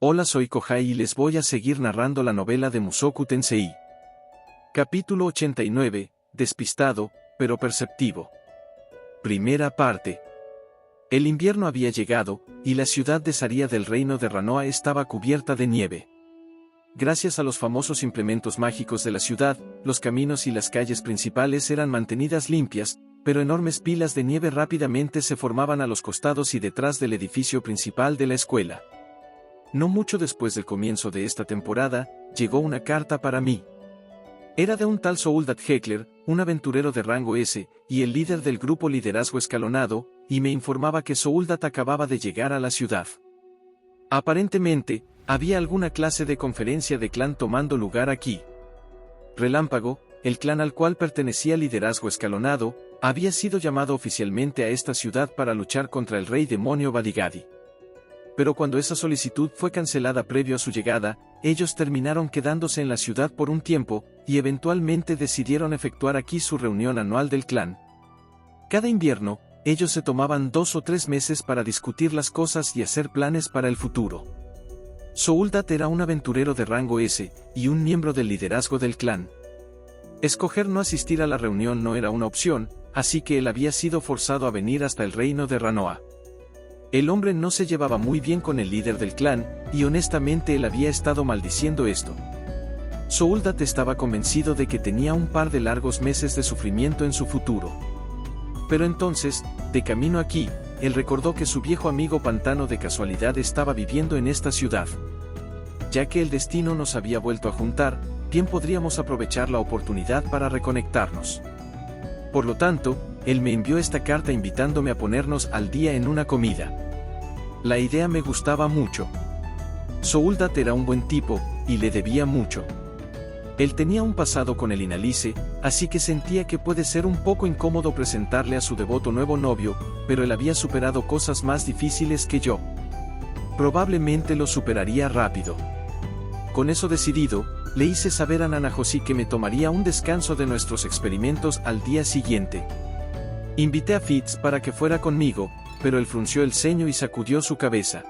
Hola, soy Kohai y les voy a seguir narrando la novela de Mushoku Tensei. Capítulo 89, despistado, pero perceptivo. Primera parte. El invierno había llegado, y la ciudad de Saria del reino de Ranoa estaba cubierta de nieve. Gracias a los famosos implementos mágicos de la ciudad, los caminos y las calles principales eran mantenidas limpias, pero enormes pilas de nieve rápidamente se formaban a los costados y detrás del edificio principal de la escuela. No mucho después del comienzo de esta temporada, llegó una carta para mí. Era de un tal Souldat Heckler, un aventurero de rango S, y el líder del grupo Liderazgo Escalonado, y me informaba que Souldat acababa de llegar a la ciudad. Aparentemente, había alguna clase de conferencia de clan tomando lugar aquí. Relámpago, el clan al cual pertenecía Liderazgo Escalonado, había sido llamado oficialmente a esta ciudad para luchar contra el rey demonio Badigadi. Pero cuando esa solicitud fue cancelada previo a su llegada, ellos terminaron quedándose en la ciudad por un tiempo, y eventualmente decidieron efectuar aquí su reunión anual del clan. Cada invierno, ellos se tomaban 2 o 3 meses para discutir las cosas y hacer planes para el futuro. Souldat era un aventurero de rango S, y un miembro del liderazgo del clan. Escoger no asistir a la reunión no era una opción, así que él había sido forzado a venir hasta el reino de Ranoa. El hombre no se llevaba muy bien con el líder del clan, y honestamente él había estado maldiciendo esto. Souldat estaba convencido de que tenía un par de largos meses de sufrimiento en su futuro. Pero entonces, de camino aquí, él recordó que su viejo amigo Pantano de casualidad estaba viviendo en esta ciudad. Ya que el destino nos había vuelto a juntar, bien podríamos aprovechar la oportunidad para reconectarnos. Por lo tanto, él me envió esta carta invitándome a ponernos al día en una comida. La idea me gustaba mucho. Souldat era un buen tipo, y le debía mucho. Él tenía un pasado con el Inalice, así que sentía que puede ser un poco incómodo presentarle a su devoto nuevo novio, pero él había superado cosas más difíciles que yo. Probablemente lo superaría rápido. Con eso decidido, le hice saber a Nanahoshi que me tomaría un descanso de nuestros experimentos al día siguiente. Invité a Fitz para que fuera conmigo, pero él frunció el ceño y sacudió su cabeza.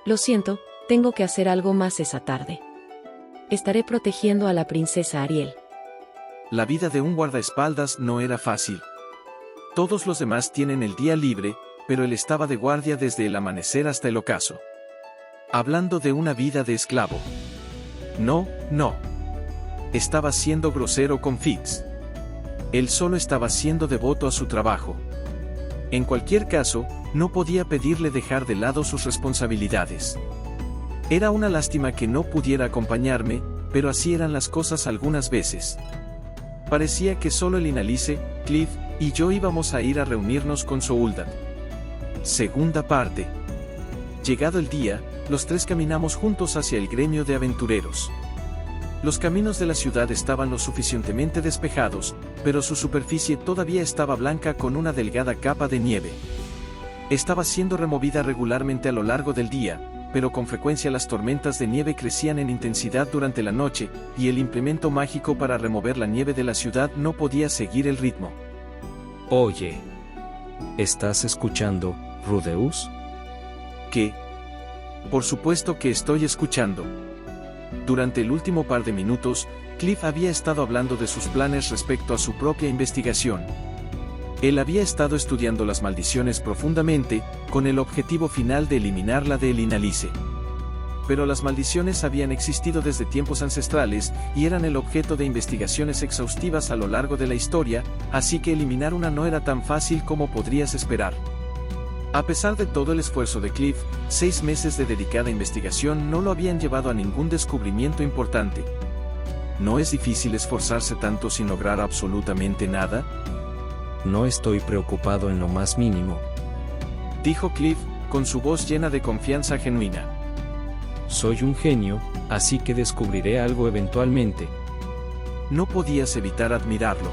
Lo siento, tengo que hacer algo más esa tarde. Estaré protegiendo a la princesa Ariel. La vida de un guardaespaldas no era fácil. Todos los demás tienen el día libre, pero él estaba de guardia desde el amanecer hasta el ocaso. Hablando de una vida de esclavo. No. Estaba siendo grosero con Fitz. Él solo estaba siendo devoto a su trabajo. En cualquier caso, no podía pedirle dejar de lado sus responsabilidades. Era una lástima que no pudiera acompañarme, pero así eran las cosas algunas veces. Parecía que solo el Inalice, Cliff, y yo íbamos a ir a reunirnos con Souldat. Segunda parte. Llegado el día, los tres caminamos juntos hacia el gremio de aventureros. Los caminos de la ciudad estaban lo suficientemente despejados, pero su superficie todavía estaba blanca con una delgada capa de nieve. Estaba siendo removida regularmente a lo largo del día, pero con frecuencia las tormentas de nieve crecían en intensidad durante la noche, y el implemento mágico para remover la nieve de la ciudad no podía seguir el ritmo. Oye, ¿estás escuchando, Rudeus? ¿Qué? Por supuesto que estoy escuchando. Durante el último par de minutos, Cliff había estado hablando de sus planes respecto a su propia investigación. Él había estado estudiando las maldiciones profundamente, con el objetivo final de eliminarla del Inalice. Pero las maldiciones habían existido desde tiempos ancestrales, y eran el objeto de investigaciones exhaustivas a lo largo de la historia, así que eliminar una no era tan fácil como podrías esperar. A pesar de todo el esfuerzo de Cliff, 6 meses de dedicada investigación no lo habían llevado a ningún descubrimiento importante. ¿No es difícil esforzarse tanto sin lograr absolutamente nada? No estoy preocupado en lo más mínimo, dijo Cliff, con su voz llena de confianza genuina. Soy un genio, así que descubriré algo eventualmente. No podías evitar admirarlo.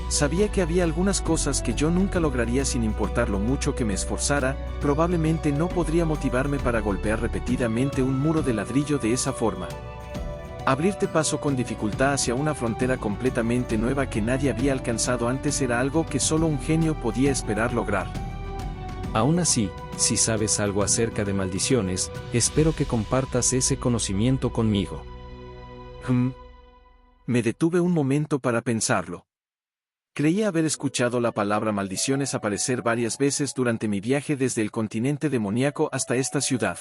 Sabía que había algunas cosas que yo nunca lograría sin importar lo mucho que me esforzara, probablemente no podría motivarme para golpear repetidamente un muro de ladrillo de esa forma. Abrirte paso con dificultad hacia una frontera completamente nueva que nadie había alcanzado antes era algo que solo un genio podía esperar lograr. Aún así, si sabes algo acerca de maldiciones, espero que compartas ese conocimiento conmigo. Me detuve un momento para pensarlo. Creía haber escuchado la palabra maldiciones aparecer varias veces durante mi viaje desde el continente demoníaco hasta esta ciudad.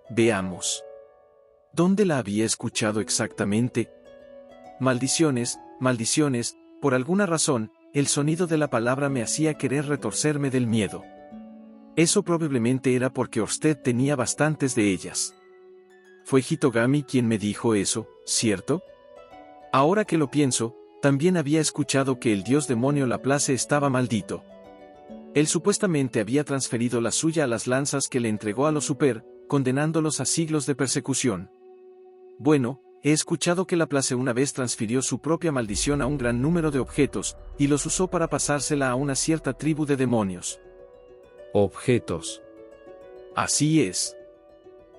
Veamos. ¿Dónde la había escuchado exactamente? Maldiciones, maldiciones, por alguna razón, el sonido de la palabra me hacía querer retorcerme del miedo. Eso probablemente era porque Orsted tenía bastantes de ellas. Fue Hitogami quien me dijo eso, ¿cierto? Ahora que lo pienso, también había escuchado que el dios demonio Laplace estaba maldito. Él supuestamente había transferido la suya a las lanzas que le entregó a los Super, condenándolos a siglos de persecución. Bueno, he escuchado que Laplace una vez transfirió su propia maldición a un gran número de objetos, y los usó para pasársela a una cierta tribu de demonios. Objetos. Así es.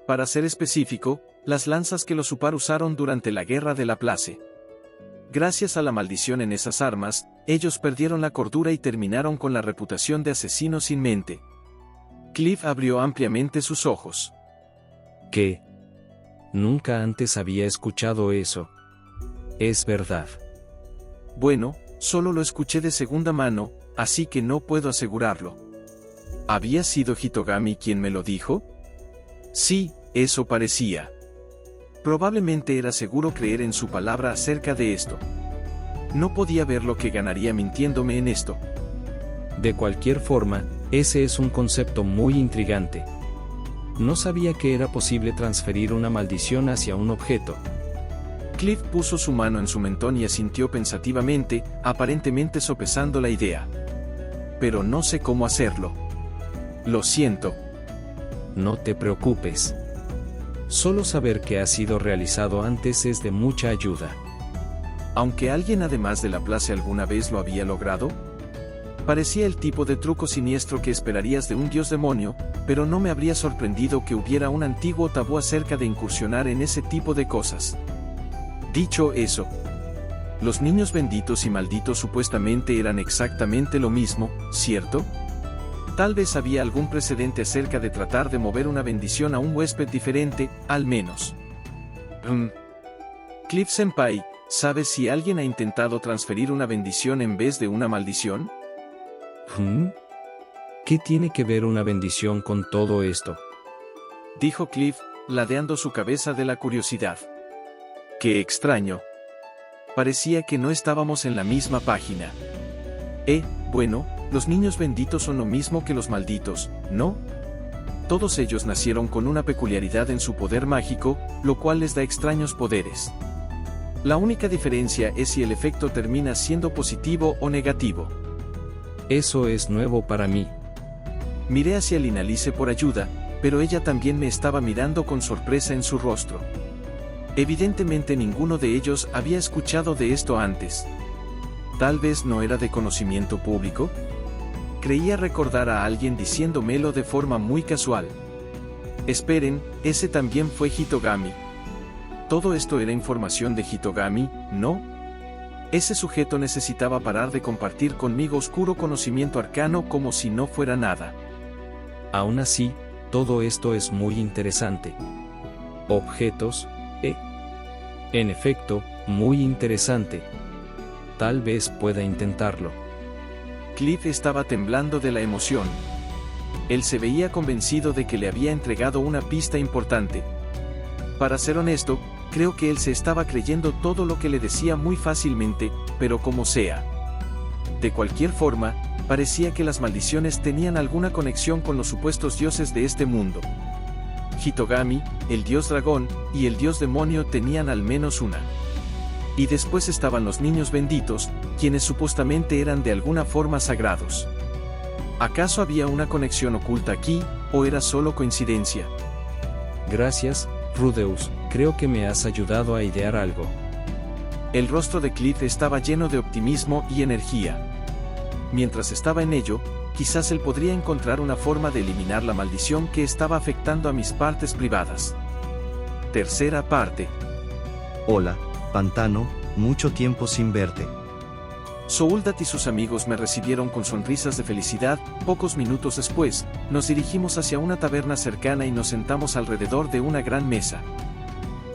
Para ser específico, las lanzas que los Super usaron durante la guerra de Laplace. Gracias a la maldición en esas armas, ellos perdieron la cordura y terminaron con la reputación de asesinos sin mente. Cliff abrió ampliamente sus ojos. ¿Qué? Nunca antes había escuchado eso. Es verdad. Bueno, solo lo escuché de segunda mano, así que no puedo asegurarlo. ¿Había sido Hitogami quien me lo dijo? Sí, eso parecía. Probablemente era seguro creer en su palabra acerca de esto. No podía ver lo que ganaría mintiéndome en esto. De cualquier forma, ese es un concepto muy intrigante. No sabía que era posible transferir una maldición hacia un objeto. Cliff puso su mano en su mentón y asintió pensativamente, aparentemente sopesando la idea. Pero no sé cómo hacerlo. Lo siento. No te preocupes. Solo saber que ha sido realizado antes es de mucha ayuda. Aunque alguien además de Laplace alguna vez lo había logrado, parecía el tipo de truco siniestro que esperarías de un dios demonio, pero no me habría sorprendido que hubiera un antiguo tabú acerca de incursionar en ese tipo de cosas. Dicho eso, los niños benditos y malditos supuestamente eran exactamente lo mismo, ¿cierto? Tal vez había algún precedente acerca de tratar de mover una bendición a un huésped diferente, al menos. Cliff-senpai, ¿sabes si alguien ha intentado transferir una bendición en vez de una maldición? ¿Qué tiene que ver una bendición con todo esto? Dijo Cliff, ladeando su cabeza de la curiosidad. ¡Qué extraño! Parecía que no estábamos en la misma página. Bueno, los niños benditos son lo mismo que los malditos, ¿no? Todos ellos nacieron con una peculiaridad en su poder mágico, lo cual les da extraños poderes. La única diferencia es si el efecto termina siendo positivo o negativo. Eso es nuevo para mí. Miré hacia Linalice por ayuda, pero ella también me estaba mirando con sorpresa en su rostro. Evidentemente ninguno de ellos había escuchado de esto antes. ¿Tal vez no era de conocimiento público? Creía recordar a alguien diciéndomelo de forma muy casual. Esperen, ese también fue Hitogami. Todo esto era información de Hitogami, ¿no? Ese sujeto necesitaba parar de compartir conmigo oscuro conocimiento arcano como si no fuera nada. Aún así, todo esto es muy interesante. Objetos, En efecto, muy interesante. Tal vez pueda intentarlo. Cliff estaba temblando de la emoción. Él se veía convencido de que le había entregado una pista importante. Para ser honesto, creo que él se estaba creyendo todo lo que le decía muy fácilmente, pero como sea. De cualquier forma, parecía que las maldiciones tenían alguna conexión con los supuestos dioses de este mundo. Hitogami, el dios dragón, y el dios demonio tenían al menos una. Y después estaban los niños benditos, quienes supuestamente eran de alguna forma sagrados. ¿Acaso había una conexión oculta aquí, o era solo coincidencia? Gracias, Rudeus, creo que me has ayudado a idear algo. El rostro de Cliff estaba lleno de optimismo y energía. Mientras estaba en ello, quizás él podría encontrar una forma de eliminar la maldición que estaba afectando a mis partes privadas. Tercera parte. Hola, Pantano, mucho tiempo sin verte. Souldat y sus amigos me recibieron con sonrisas de felicidad. Pocos minutos después, nos dirigimos hacia una taberna cercana y nos sentamos alrededor de una gran mesa.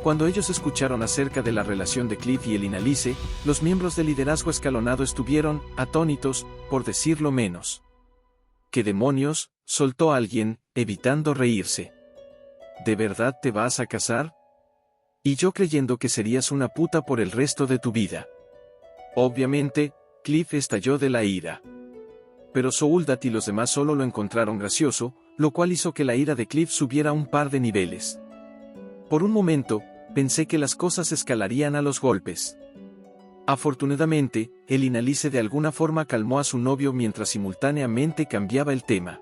Cuando ellos escucharon acerca de la relación de Cliff y el Inalice, los miembros del liderazgo escalonado estuvieron atónitos, por decirlo menos. ¿Qué demonios?, soltó alguien, evitando reírse. ¿De verdad te vas a casar? Y yo creyendo que serías una puta por el resto de tu vida. Obviamente, Cliff estalló de la ira. Pero Souldat y los demás solo lo encontraron gracioso, lo cual hizo que la ira de Cliff subiera un par de niveles. Por un momento, pensé que las cosas escalarían a los golpes. Afortunadamente, el Inalice de alguna forma calmó a su novio mientras simultáneamente cambiaba el tema.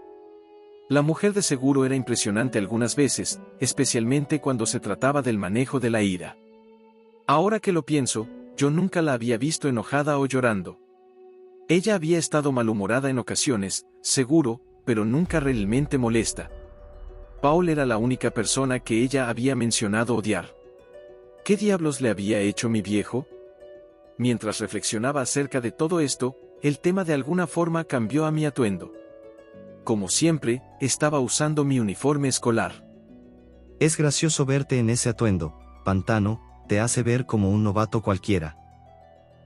La mujer de seguro era impresionante algunas veces, especialmente cuando se trataba del manejo de la ira. Ahora que lo pienso, yo nunca la había visto enojada o llorando. Ella había estado malhumorada en ocasiones, seguro, pero nunca realmente molesta. Paul era la única persona que ella había mencionado odiar. ¿Qué diablos le había hecho mi viejo? Mientras reflexionaba acerca de todo esto, el tema de alguna forma cambió a mi atuendo. Como siempre, estaba usando mi uniforme escolar. Es gracioso verte en ese atuendo, Pantano, te hace ver como un novato cualquiera.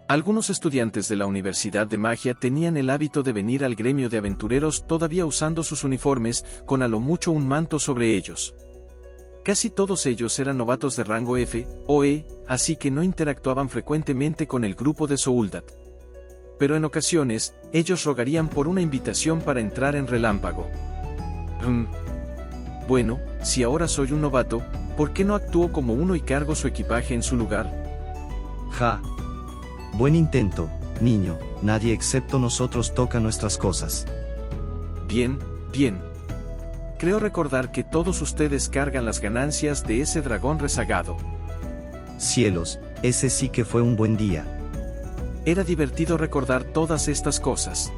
Algunos estudiantes de la Universidad de Magia tenían el hábito de venir al gremio de aventureros todavía usando sus uniformes, con a lo mucho un manto sobre ellos. Casi todos ellos eran novatos de rango F o E, así que no interactuaban frecuentemente con el grupo de Souldat. Pero en ocasiones, ellos rogarían por una invitación para entrar en Relámpago. Bueno, si ahora soy un novato, ¿por qué no actúo como uno y cargo su equipaje en su lugar? Ja. Buen intento, niño, nadie excepto nosotros toca nuestras cosas. Bien, bien. Creo recordar que todos ustedes cargan las ganancias de ese dragón rezagado. Cielos, ese sí que fue un buen día. Era divertido recordar todas estas cosas.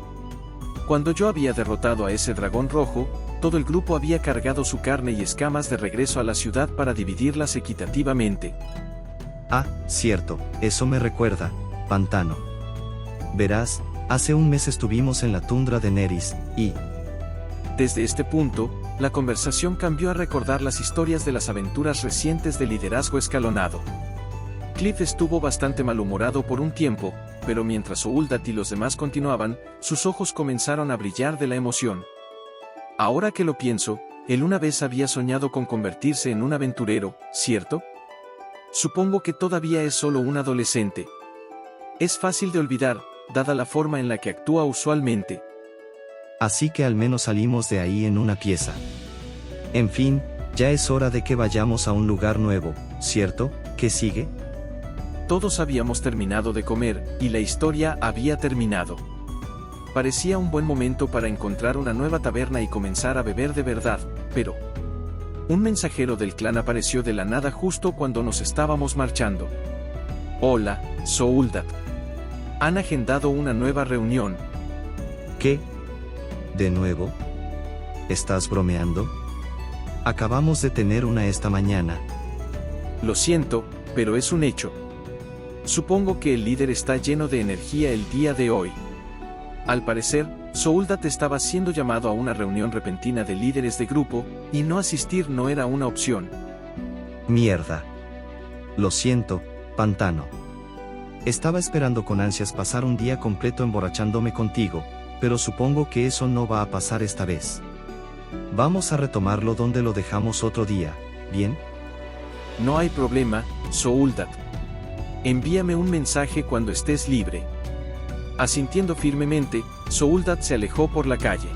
Cuando yo había derrotado a ese dragón rojo, todo el grupo había cargado su carne y escamas de regreso a la ciudad para dividirlas equitativamente. Ah, cierto, eso me recuerda, Pantano. Verás, hace un mes estuvimos en la tundra de Neris, y... Desde este punto, la conversación cambió a recordar las historias de las aventuras recientes de liderazgo escalonado. Cliff estuvo bastante malhumorado por un tiempo, pero mientras Souldat y los demás continuaban, sus ojos comenzaron a brillar de la emoción. Ahora que lo pienso, él una vez había soñado con convertirse en un aventurero, ¿cierto? Supongo que todavía es solo un adolescente. Es fácil de olvidar, dada la forma en la que actúa usualmente. Así que al menos salimos de ahí en una pieza. En fin, ya es hora de que vayamos a un lugar nuevo, ¿cierto? ¿Qué sigue? Todos habíamos terminado de comer, y la historia había terminado. Parecía un buen momento para encontrar una nueva taberna y comenzar a beber de verdad, pero... un mensajero del clan apareció de la nada justo cuando nos estábamos marchando. Hola, Souldat. Han agendado una nueva reunión. ¿Qué? ¿De nuevo? ¿Estás bromeando? Acabamos de tener una esta mañana. Lo siento, pero es un hecho. Supongo que el líder está lleno de energía el día de hoy. Al parecer, Souldat estaba siendo llamado a una reunión repentina de líderes de grupo, y no asistir no era una opción. Mierda. Lo siento, Pantano. Estaba esperando con ansias pasar un día completo emborrachándome contigo, pero supongo que eso no va a pasar esta vez. Vamos a retomarlo donde lo dejamos otro día, ¿bien? No hay problema, Souldat. Envíame un mensaje cuando estés libre. Asintiendo firmemente, Souldat se alejó por la calle.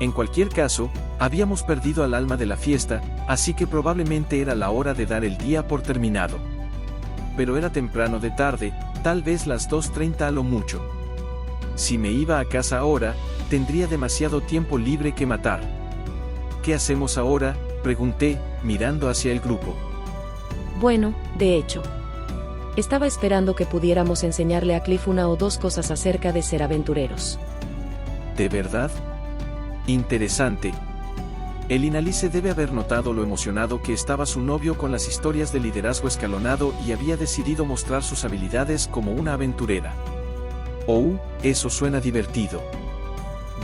En cualquier caso, habíamos perdido al alma de la fiesta, así que probablemente era la hora de dar el día por terminado. Pero era temprano de tarde, tal vez las 2:30 a lo mucho. Si me iba a casa ahora, tendría demasiado tiempo libre que matar. ¿Qué hacemos ahora?, pregunté, mirando hacia el grupo. Bueno, de hecho. Estaba esperando que pudiéramos enseñarle a Cliff una o dos cosas acerca de ser aventureros. ¿De verdad? Interesante. El Inalice debe haber notado lo emocionado que estaba su novio con las historias de liderazgo escalonado y había decidido mostrar sus habilidades como una aventurera. Oh, eso suena divertido.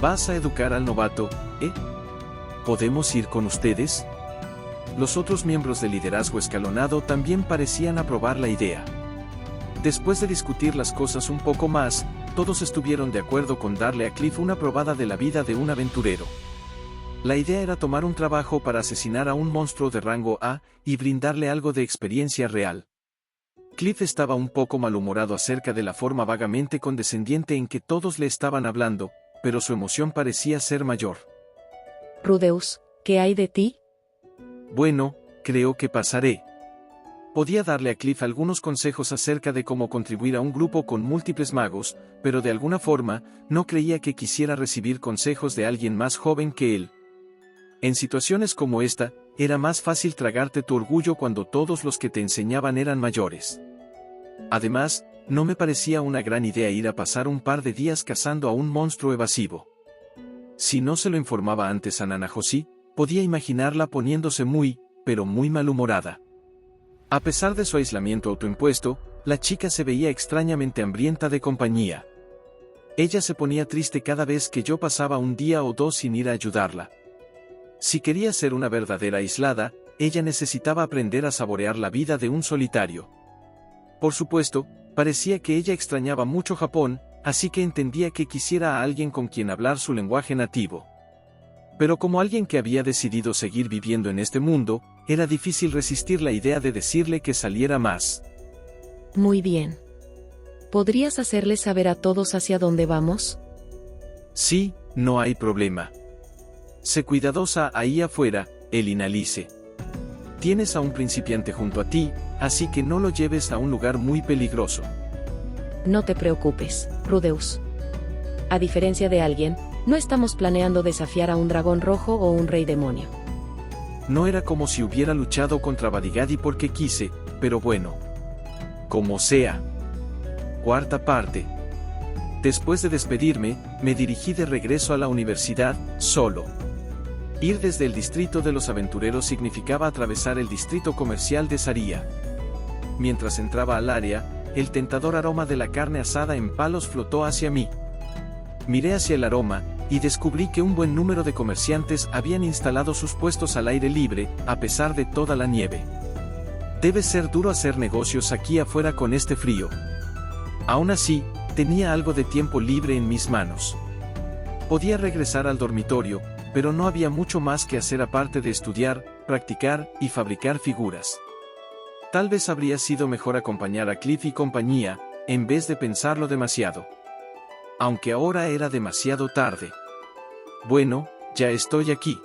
¿Vas a educar al novato, eh? ¿Podemos ir con ustedes? Los otros miembros del liderazgo escalonado también parecían aprobar la idea. Después de discutir las cosas un poco más, todos estuvieron de acuerdo con darle a Cliff una probada de la vida de un aventurero. La idea era tomar un trabajo para asesinar a un monstruo de rango A y brindarle algo de experiencia real. Cliff estaba un poco malhumorado acerca de la forma vagamente condescendiente en que todos le estaban hablando, pero su emoción parecía ser mayor. Rudeus, ¿qué hay de ti? Bueno, creo que pasaré. Podía darle a Cliff algunos consejos acerca de cómo contribuir a un grupo con múltiples magos, pero de alguna forma, no creía que quisiera recibir consejos de alguien más joven que él. En situaciones como esta, era más fácil tragarte tu orgullo cuando todos los que te enseñaban eran mayores. Además, no me parecía una gran idea ir a pasar un par de días cazando a un monstruo evasivo. Si no se lo informaba antes a Nana Josie, podía imaginarla poniéndose muy, pero muy malhumorada. A pesar de su aislamiento autoimpuesto, la chica se veía extrañamente hambrienta de compañía. Ella se ponía triste cada vez que yo pasaba un día o dos sin ir a ayudarla. Si quería ser una verdadera aislada, ella necesitaba aprender a saborear la vida de un solitario. Por supuesto, parecía que ella extrañaba mucho Japón, así que entendía que quisiera a alguien con quien hablar su lenguaje nativo. Pero como alguien que había decidido seguir viviendo en este mundo, era difícil resistir la idea de decirle que saliera más. Muy bien. ¿Podrías hacerles saber a todos hacia dónde vamos? Sí, no hay problema. Sé cuidadosa ahí afuera, Elinalice. Tienes a un principiante junto a ti, así que no lo lleves a un lugar muy peligroso. No te preocupes, Rudeus. A diferencia de alguien, no estamos planeando desafiar a un dragón rojo o un rey demonio. No era como si hubiera luchado contra Badigadi porque quise, pero bueno. Como sea. Cuarta parte. Después de despedirme, me dirigí de regreso a la universidad, solo. Ir desde el distrito de los aventureros significaba atravesar el distrito comercial de Saria. Mientras entraba al área, el tentador aroma de la carne asada en palos flotó hacia mí. Miré hacia el aroma, y descubrí que un buen número de comerciantes habían instalado sus puestos al aire libre, a pesar de toda la nieve. Debe ser duro hacer negocios aquí afuera con este frío. Aún así, tenía algo de tiempo libre en mis manos. Podía regresar al dormitorio, pero no había mucho más que hacer aparte de estudiar, practicar y fabricar figuras. Tal vez habría sido mejor acompañar a Cliff y compañía, en vez de pensarlo demasiado. Aunque ahora era demasiado tarde. Bueno, ya estoy aquí.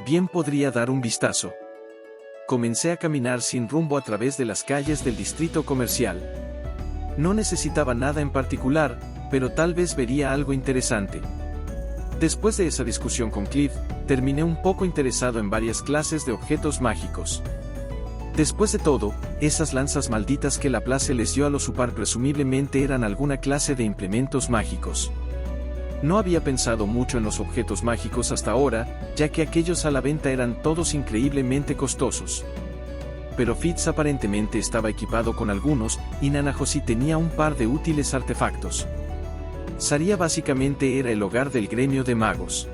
Bien podría dar un vistazo. Comencé a caminar sin rumbo a través de las calles del distrito comercial. No necesitaba nada en particular, pero tal vez vería algo interesante. Después de esa discusión con Cliff, terminé un poco interesado en varias clases de objetos mágicos. Después de todo, esas lanzas malditas que Laplace les dio a los Upar presumiblemente eran alguna clase de implementos mágicos. No había pensado mucho en los objetos mágicos hasta ahora, ya que aquellos a la venta eran todos increíblemente costosos. Pero Fitz aparentemente estaba equipado con algunos, y Nana Josie tenía un par de útiles artefactos. Saria básicamente era el hogar del gremio de magos.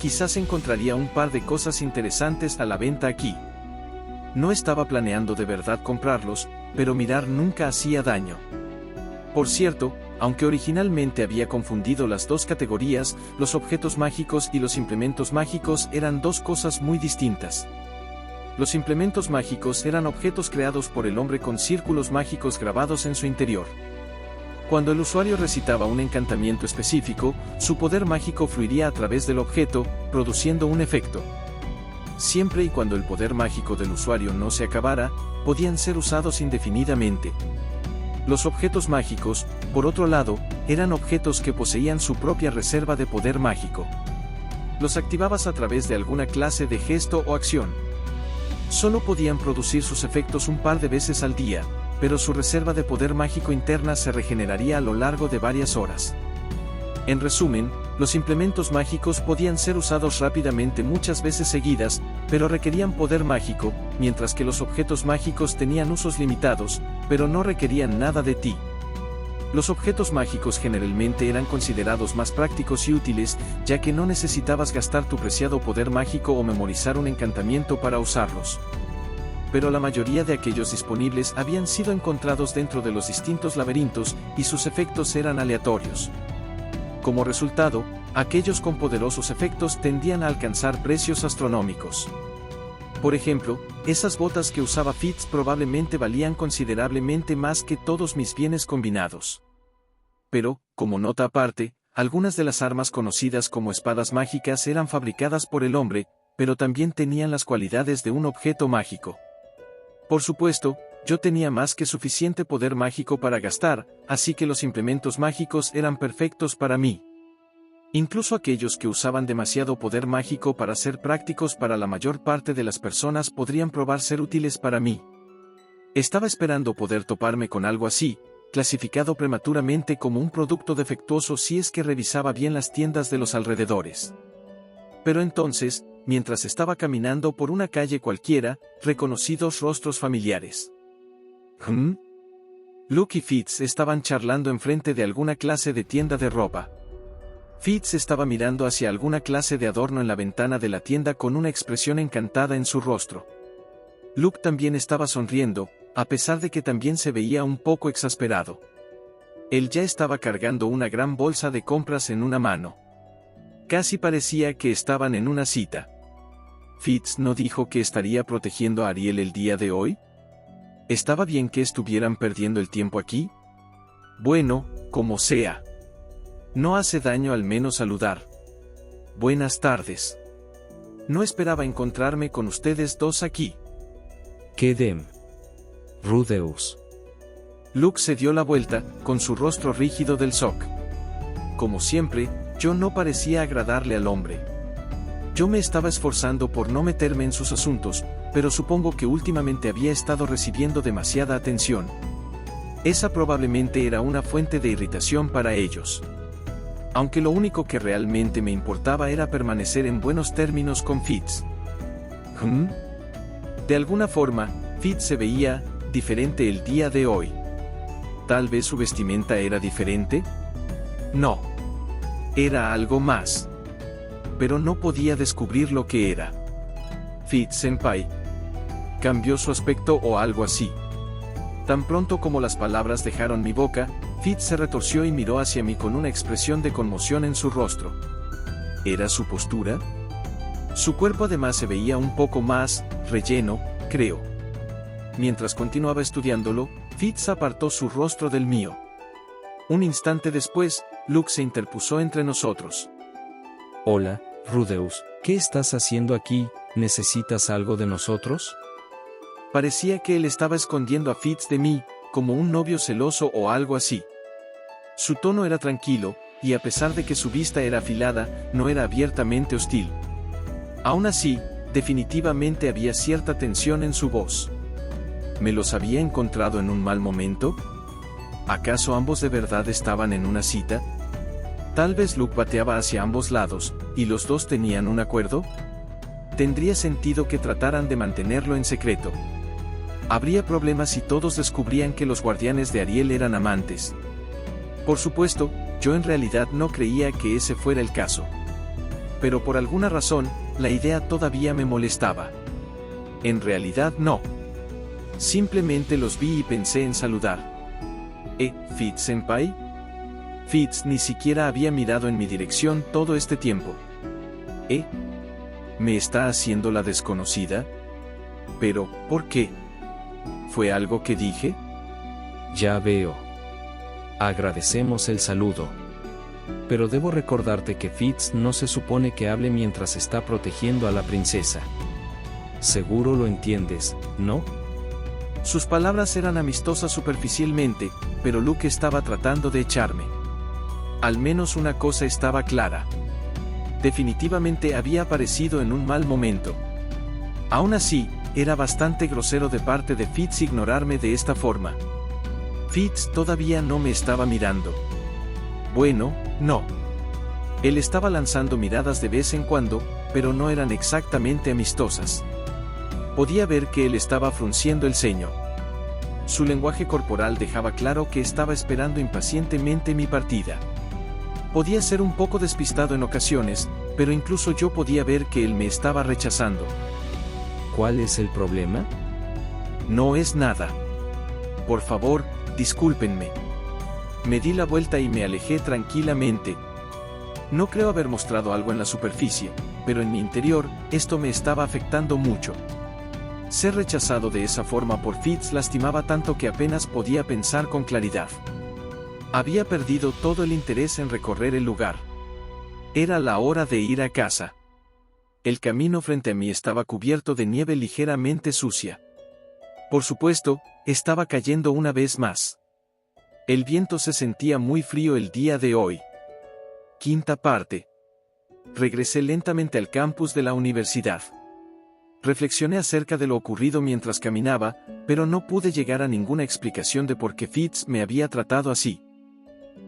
Quizás encontraría un par de cosas interesantes a la venta aquí. No estaba planeando de verdad comprarlos, pero mirar nunca hacía daño. Por cierto, aunque originalmente había confundido las dos categorías, los objetos mágicos y los implementos mágicos eran dos cosas muy distintas. Los implementos mágicos eran objetos creados por el hombre con círculos mágicos grabados en su interior. Cuando el usuario recitaba un encantamiento específico, su poder mágico fluiría a través del objeto, produciendo un efecto. Siempre y cuando el poder mágico del usuario no se acabara, podían ser usados indefinidamente. Los objetos mágicos, por otro lado, eran objetos que poseían su propia reserva de poder mágico. Los activabas a través de alguna clase de gesto o acción. Solo podían producir sus efectos un par de veces al día, pero su reserva de poder mágico interna se regeneraría a lo largo de varias horas. En resumen, los implementos mágicos podían ser usados rápidamente muchas veces seguidas, pero requerían poder mágico, mientras que los objetos mágicos tenían usos limitados, pero no requerían nada de ti. Los objetos mágicos generalmente eran considerados más prácticos y útiles, ya que no necesitabas gastar tu preciado poder mágico o memorizar un encantamiento para usarlos. Pero la mayoría de aquellos disponibles habían sido encontrados dentro de los distintos laberintos, y sus efectos eran aleatorios. Como resultado, aquellos con poderosos efectos tendían a alcanzar precios astronómicos. Por ejemplo, esas botas que usaba Fitz probablemente valían considerablemente más que todos mis bienes combinados. Pero, como nota aparte, algunas de las armas conocidas como espadas mágicas eran fabricadas por el hombre, pero también tenían las cualidades de un objeto mágico. Por supuesto, yo tenía más que suficiente poder mágico para gastar, así que los implementos mágicos eran perfectos para mí. Incluso aquellos que usaban demasiado poder mágico para ser prácticos para la mayor parte de las personas podrían probar ser útiles para mí. Estaba esperando poder toparme con algo así, clasificado prematuramente como un producto defectuoso si es que revisaba bien las tiendas de los alrededores. Pero entonces, mientras estaba caminando por una calle cualquiera, reconocí dos rostros familiares. Luke y Fitz estaban charlando enfrente de alguna clase de tienda de ropa. Fitz estaba mirando hacia alguna clase de adorno en la ventana de la tienda con una expresión encantada en su rostro. Luke también estaba sonriendo, a pesar de que también se veía un poco exasperado. Él ya estaba cargando una gran bolsa de compras en una mano. Casi parecía que estaban en una cita. ¿Fitz no dijo que estaría protegiendo a Ariel el día de hoy? ¿Estaba bien que estuvieran perdiendo el tiempo aquí? Bueno, como sea. No hace daño al menos saludar. Buenas tardes. No esperaba encontrarme con ustedes dos aquí. Quedem. Rudeus. Luke se dio la vuelta, con su rostro rígido del shock. Como siempre, yo no parecía agradarle al hombre. Yo me estaba esforzando por no meterme en sus asuntos, pero supongo que últimamente había estado recibiendo demasiada atención. Esa probablemente era una fuente de irritación para ellos. Aunque lo único que realmente me importaba era permanecer en buenos términos con Fitz. De alguna forma, Fitz se veía diferente el día de hoy. ¿Tal vez su vestimenta era diferente? No. Era algo más. Pero no podía descubrir lo que era. Fitz-senpai. ¿Cambió su aspecto o algo así? Tan pronto como las palabras dejaron mi boca, Fitz se retorció y miró hacia mí con una expresión de conmoción en su rostro. ¿Era su postura? Su cuerpo además se veía un poco más relleno, creo. Mientras continuaba estudiándolo, Fitz apartó su rostro del mío. Un instante después, Luke se interpuso entre nosotros. Hola, Rudeus, ¿qué estás haciendo aquí? ¿Necesitas algo de nosotros? Parecía que él estaba escondiendo a Fitz de mí, como un novio celoso o algo así. Su tono era tranquilo, y a pesar de que su vista era afilada, no era abiertamente hostil. Aún así, definitivamente había cierta tensión en su voz. ¿Me los había encontrado en un mal momento? ¿Acaso ambos de verdad estaban en una cita? Tal vez Luke pateaba hacia ambos lados, y los dos tenían un acuerdo. Tendría sentido que trataran de mantenerlo en secreto. Habría problemas si todos descubrían que los guardianes de Ariel eran amantes. Por supuesto, yo en realidad no creía que ese fuera el caso. Pero por alguna razón, la idea todavía me molestaba. En realidad no. Simplemente los vi y pensé en saludar. ¿Fitz-senpai? Fitz ni siquiera había mirado en mi dirección todo este tiempo. ¿Me está haciendo la desconocida? Pero, ¿por qué? ¿Fue algo que dije? Ya veo. Agradecemos el saludo. Pero debo recordarte que Fitz no se supone que hable mientras está protegiendo a la princesa. Seguro lo entiendes, ¿no? Sus palabras eran amistosas superficialmente, pero Luke estaba tratando de echarme. Al menos una cosa estaba clara. Definitivamente había aparecido en un mal momento. Aún así, era bastante grosero de parte de Fitz ignorarme de esta forma. Fitz todavía no me estaba mirando. Bueno, no. Él estaba lanzando miradas de vez en cuando, pero no eran exactamente amistosas. Podía ver que él estaba frunciendo el ceño. Su lenguaje corporal dejaba claro que estaba esperando impacientemente mi partida. Podía ser un poco despistado en ocasiones, pero incluso yo podía ver que él me estaba rechazando. ¿Cuál es el problema? No es nada. Por favor, discúlpenme. Me di la vuelta y me alejé tranquilamente. No creo haber mostrado algo en la superficie, pero en mi interior, esto me estaba afectando mucho. Ser rechazado de esa forma por Fitz lastimaba tanto que apenas podía pensar con claridad. Había perdido todo el interés en recorrer el lugar. Era la hora de ir a casa. El camino frente a mí estaba cubierto de nieve ligeramente sucia. Por supuesto, estaba cayendo una vez más. El viento se sentía muy frío el día de hoy. Quinta parte. Regresé lentamente al campus de la universidad. Reflexioné acerca de lo ocurrido mientras caminaba, pero no pude llegar a ninguna explicación de por qué Fitz me había tratado así.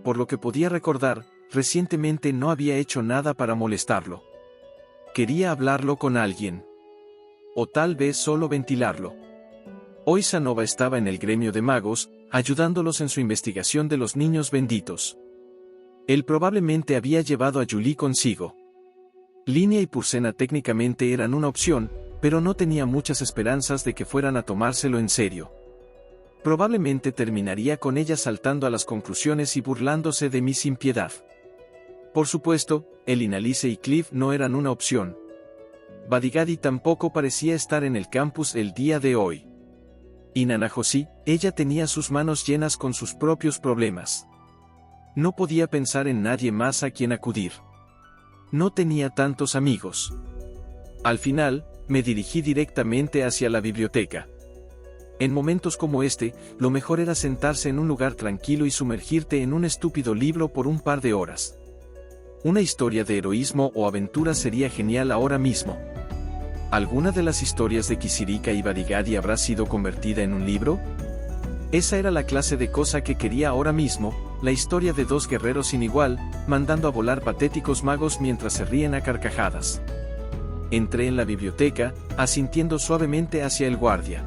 Por lo que podía recordar, recientemente no había hecho nada para molestarlo. Quería hablarlo con alguien. O tal vez solo ventilarlo. Hoy Sanova estaba en el gremio de magos, ayudándolos en su investigación de los niños benditos. Él probablemente había llevado a Julie consigo. Línea y Purcena técnicamente eran una opción, pero no tenía muchas esperanzas de que fueran a tomárselo en serio. Probablemente terminaría con ella saltando a las conclusiones y burlándose de mí sin piedad. Por supuesto, Elinalice y Cliff no eran una opción. Badigadi tampoco parecía estar en el campus el día de hoy. Y Nana Josie, ella tenía sus manos llenas con sus propios problemas. No podía pensar en nadie más a quien acudir. No tenía tantos amigos. Al final, me dirigí directamente hacia la biblioteca. En momentos como este, lo mejor era sentarse en un lugar tranquilo y sumergirte en un estúpido libro por un par de horas. Una historia de heroísmo o aventura sería genial ahora mismo. ¿Alguna de las historias de Kisirika y Badigadi habrá sido convertida en un libro? Esa era la clase de cosa que quería ahora mismo, la historia de dos guerreros sin igual, mandando a volar patéticos magos mientras se ríen a carcajadas. Entré en la biblioteca, asintiendo suavemente hacia el guardia.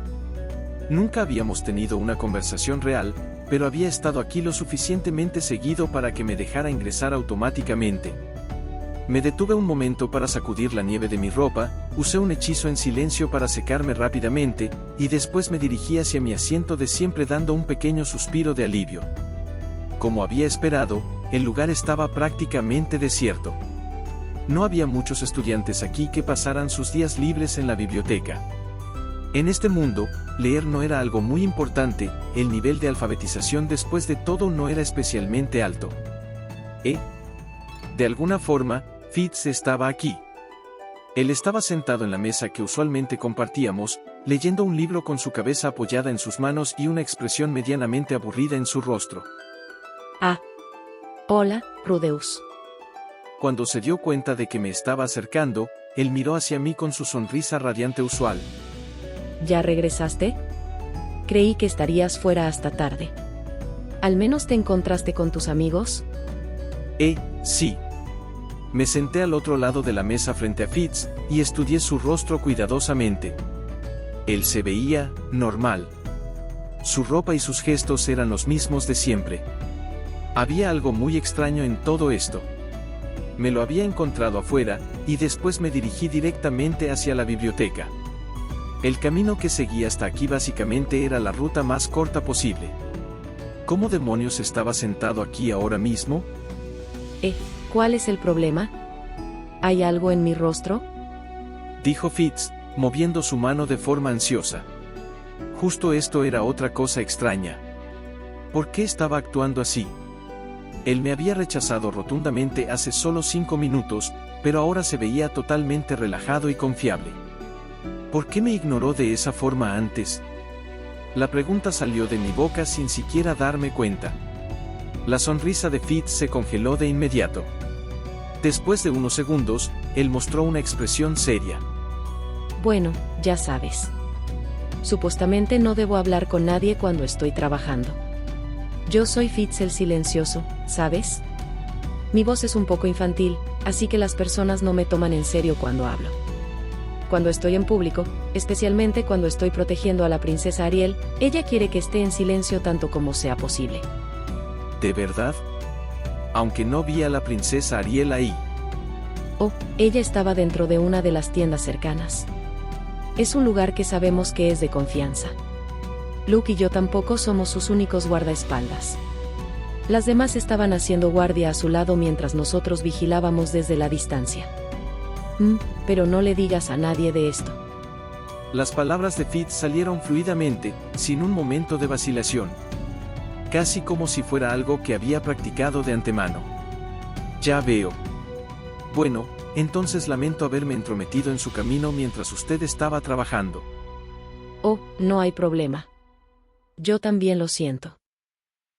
Nunca habíamos tenido una conversación real, pero había estado aquí lo suficientemente seguido para que me dejara ingresar automáticamente. Me detuve un momento para sacudir la nieve de mi ropa, usé un hechizo en silencio para secarme rápidamente, y después me dirigí hacia mi asiento de siempre dando un pequeño suspiro de alivio. Como había esperado, el lugar estaba prácticamente desierto. No había muchos estudiantes aquí que pasaran sus días libres en la biblioteca. En este mundo, leer no era algo muy importante, el nivel de alfabetización después de todo no era especialmente alto. De alguna forma, Fitz estaba aquí. Él estaba sentado en la mesa que usualmente compartíamos, leyendo un libro con su cabeza apoyada en sus manos y una expresión medianamente aburrida en su rostro. Ah. Hola, Rudeus. Cuando se dio cuenta de que me estaba acercando, él miró hacia mí con su sonrisa radiante usual. ¿Ya regresaste? Creí que estarías fuera hasta tarde. ¿Al menos te encontraste con tus amigos? Sí. Me senté al otro lado de la mesa frente a Fitz, y estudié su rostro cuidadosamente. Él se veía normal. Su ropa y sus gestos eran los mismos de siempre. Había algo muy extraño en todo esto. Me lo había encontrado afuera, y después me dirigí directamente hacia la biblioteca. El camino que seguía hasta aquí básicamente era la ruta más corta posible. ¿Cómo demonios estaba sentado aquí ahora mismo? ¿Cuál es el problema? ¿Hay algo en mi rostro? Dijo Fitz, moviendo su mano de forma ansiosa. Justo esto era otra cosa extraña. ¿Por qué estaba actuando así? Él me había rechazado rotundamente hace solo 5 minutos, pero ahora se veía totalmente relajado y confiable. ¿Por qué me ignoró de esa forma antes? La pregunta salió de mi boca sin siquiera darme cuenta. La sonrisa de Fitz se congeló de inmediato. Después de unos segundos, él mostró una expresión seria. Bueno, ya sabes. Supuestamente no debo hablar con nadie cuando estoy trabajando. Yo soy Fitz el silencioso, ¿sabes? Mi voz es un poco infantil, así que las personas no me toman en serio cuando hablo. cuando estoy en público, especialmente cuando estoy protegiendo a la princesa Ariel, ella quiere que esté en silencio tanto como sea posible. ¿De verdad? Aunque no vi a la princesa Ariel ahí. Oh, ella estaba dentro de una de las tiendas cercanas. Es un lugar que sabemos que es de confianza. Luke y yo tampoco somos sus únicos guardaespaldas. Las demás estaban haciendo guardia a su lado mientras nosotros vigilábamos desde la distancia. Pero no le digas a nadie de esto. Las palabras de Fitz salieron fluidamente, sin un momento de vacilación. Casi como si fuera algo que había practicado de antemano. Ya veo. Bueno, entonces lamento haberme entrometido en su camino mientras usted estaba trabajando. Oh, no hay problema. Yo también lo siento.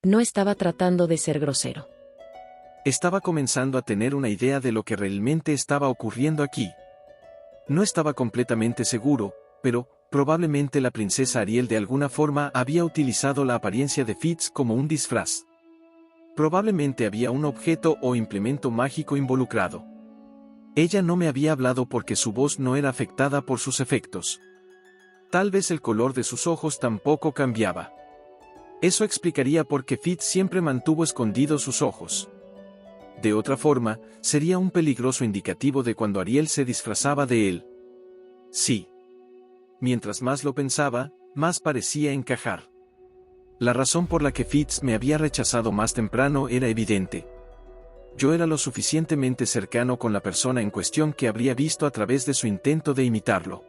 No estaba tratando de ser grosero. Estaba comenzando a tener una idea de lo que realmente estaba ocurriendo aquí. No estaba completamente seguro, pero probablemente la princesa Ariel de alguna forma había utilizado la apariencia de Fitz como un disfraz. Probablemente había un objeto o implemento mágico involucrado. Ella no me había hablado porque su voz no era afectada por sus efectos. Tal vez el color de sus ojos tampoco cambiaba. Eso explicaría por qué Fitz siempre mantuvo escondidos sus ojos. De otra forma, sería un peligroso indicativo de cuando Ariel se disfrazaba de él. Sí. Mientras más lo pensaba, más parecía encajar. La razón por la que Fitz me había rechazado más temprano era evidente. Yo era lo suficientemente cercano con la persona en cuestión que habría visto a través de su intento de imitarlo.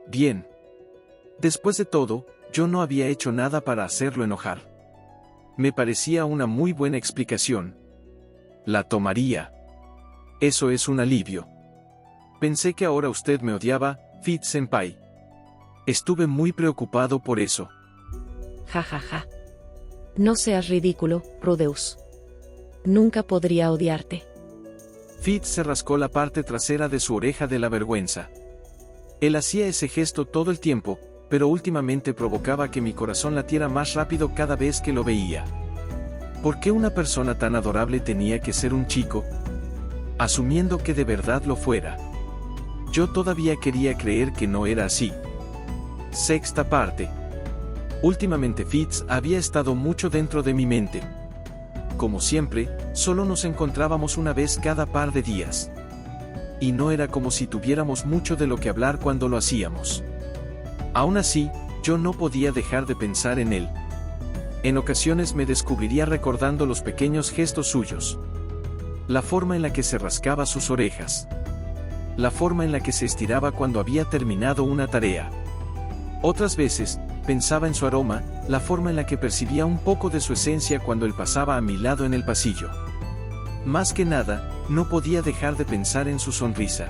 Bien. Después de todo, yo no había hecho nada para hacerlo enojar. Me parecía una muy buena explicación. La tomaría. Eso es un alivio. Pensé que ahora usted me odiaba, Fitz-senpai. Estuve muy preocupado por eso. Ja ja ja. No seas ridículo, Rudeus. Nunca podría odiarte. Fitz se rascó la parte trasera de su oreja de la vergüenza. Él hacía ese gesto todo el tiempo, pero últimamente provocaba que mi corazón latiera más rápido cada vez que lo veía. ¿Por qué una persona tan adorable tenía que ser un chico? Asumiendo que de verdad lo fuera. Yo todavía quería creer que no era así. Sexta parte. Últimamente Fitz había estado mucho dentro de mi mente. Como siempre, solo nos encontrábamos una vez cada par de días. Y no era como si tuviéramos mucho de lo que hablar cuando lo hacíamos. Aún así, yo no podía dejar de pensar en él. En ocasiones me descubriría recordando los pequeños gestos suyos. La forma en la que se rascaba sus orejas. La forma en la que se estiraba cuando había terminado una tarea. Otras veces, pensaba en su aroma, la forma en la que percibía un poco de su esencia cuando él pasaba a mi lado en el pasillo. Más que nada, no podía dejar de pensar en su sonrisa.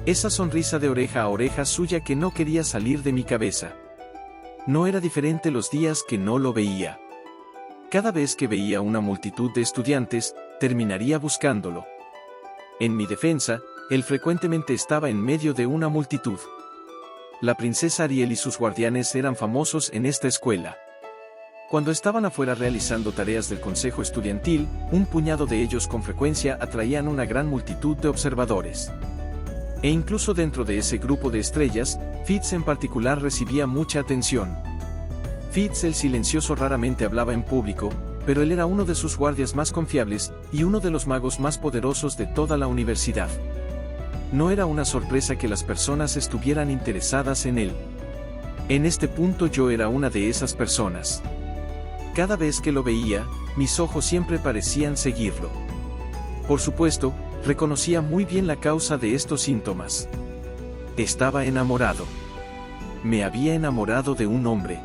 Esa sonrisa de oreja a oreja suya que no quería salir de mi cabeza. No era diferente los días que no lo veía. Cada vez que veía una multitud de estudiantes, terminaría buscándolo. En mi defensa, él frecuentemente estaba en medio de una multitud. La princesa Ariel y sus guardianes eran famosos en esta escuela. Cuando estaban afuera realizando tareas del consejo estudiantil, un puñado de ellos con frecuencia atraían una gran multitud de observadores. E incluso dentro de ese grupo de estrellas, Fitz en particular recibía mucha atención. Fitz el silencioso raramente hablaba en público, pero él era uno de sus guardias más confiables, y uno de los magos más poderosos de toda la universidad. No era una sorpresa que las personas estuvieran interesadas en él. En este punto yo era una de esas personas. Cada vez que lo veía, mis ojos siempre parecían seguirlo. Por supuesto, reconocía muy bien la causa de estos síntomas. Estaba enamorado. Me había enamorado de un hombre.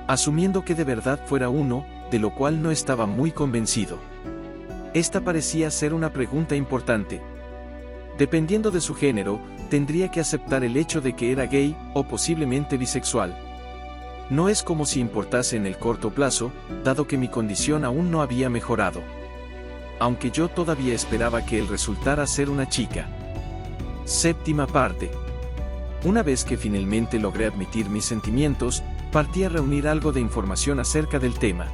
Asumiendo que de verdad fuera uno, de lo cual no estaba muy convencido. Esta parecía ser una pregunta importante. Dependiendo de su género, tendría que aceptar el hecho de que era gay, o posiblemente bisexual. No es como si importase en el corto plazo, dado que mi condición aún no había mejorado. Aunque yo todavía esperaba que él resultara ser una chica. Séptima parte. Una vez que finalmente logré admitir mis sentimientos, partí a reunir algo de información acerca del tema.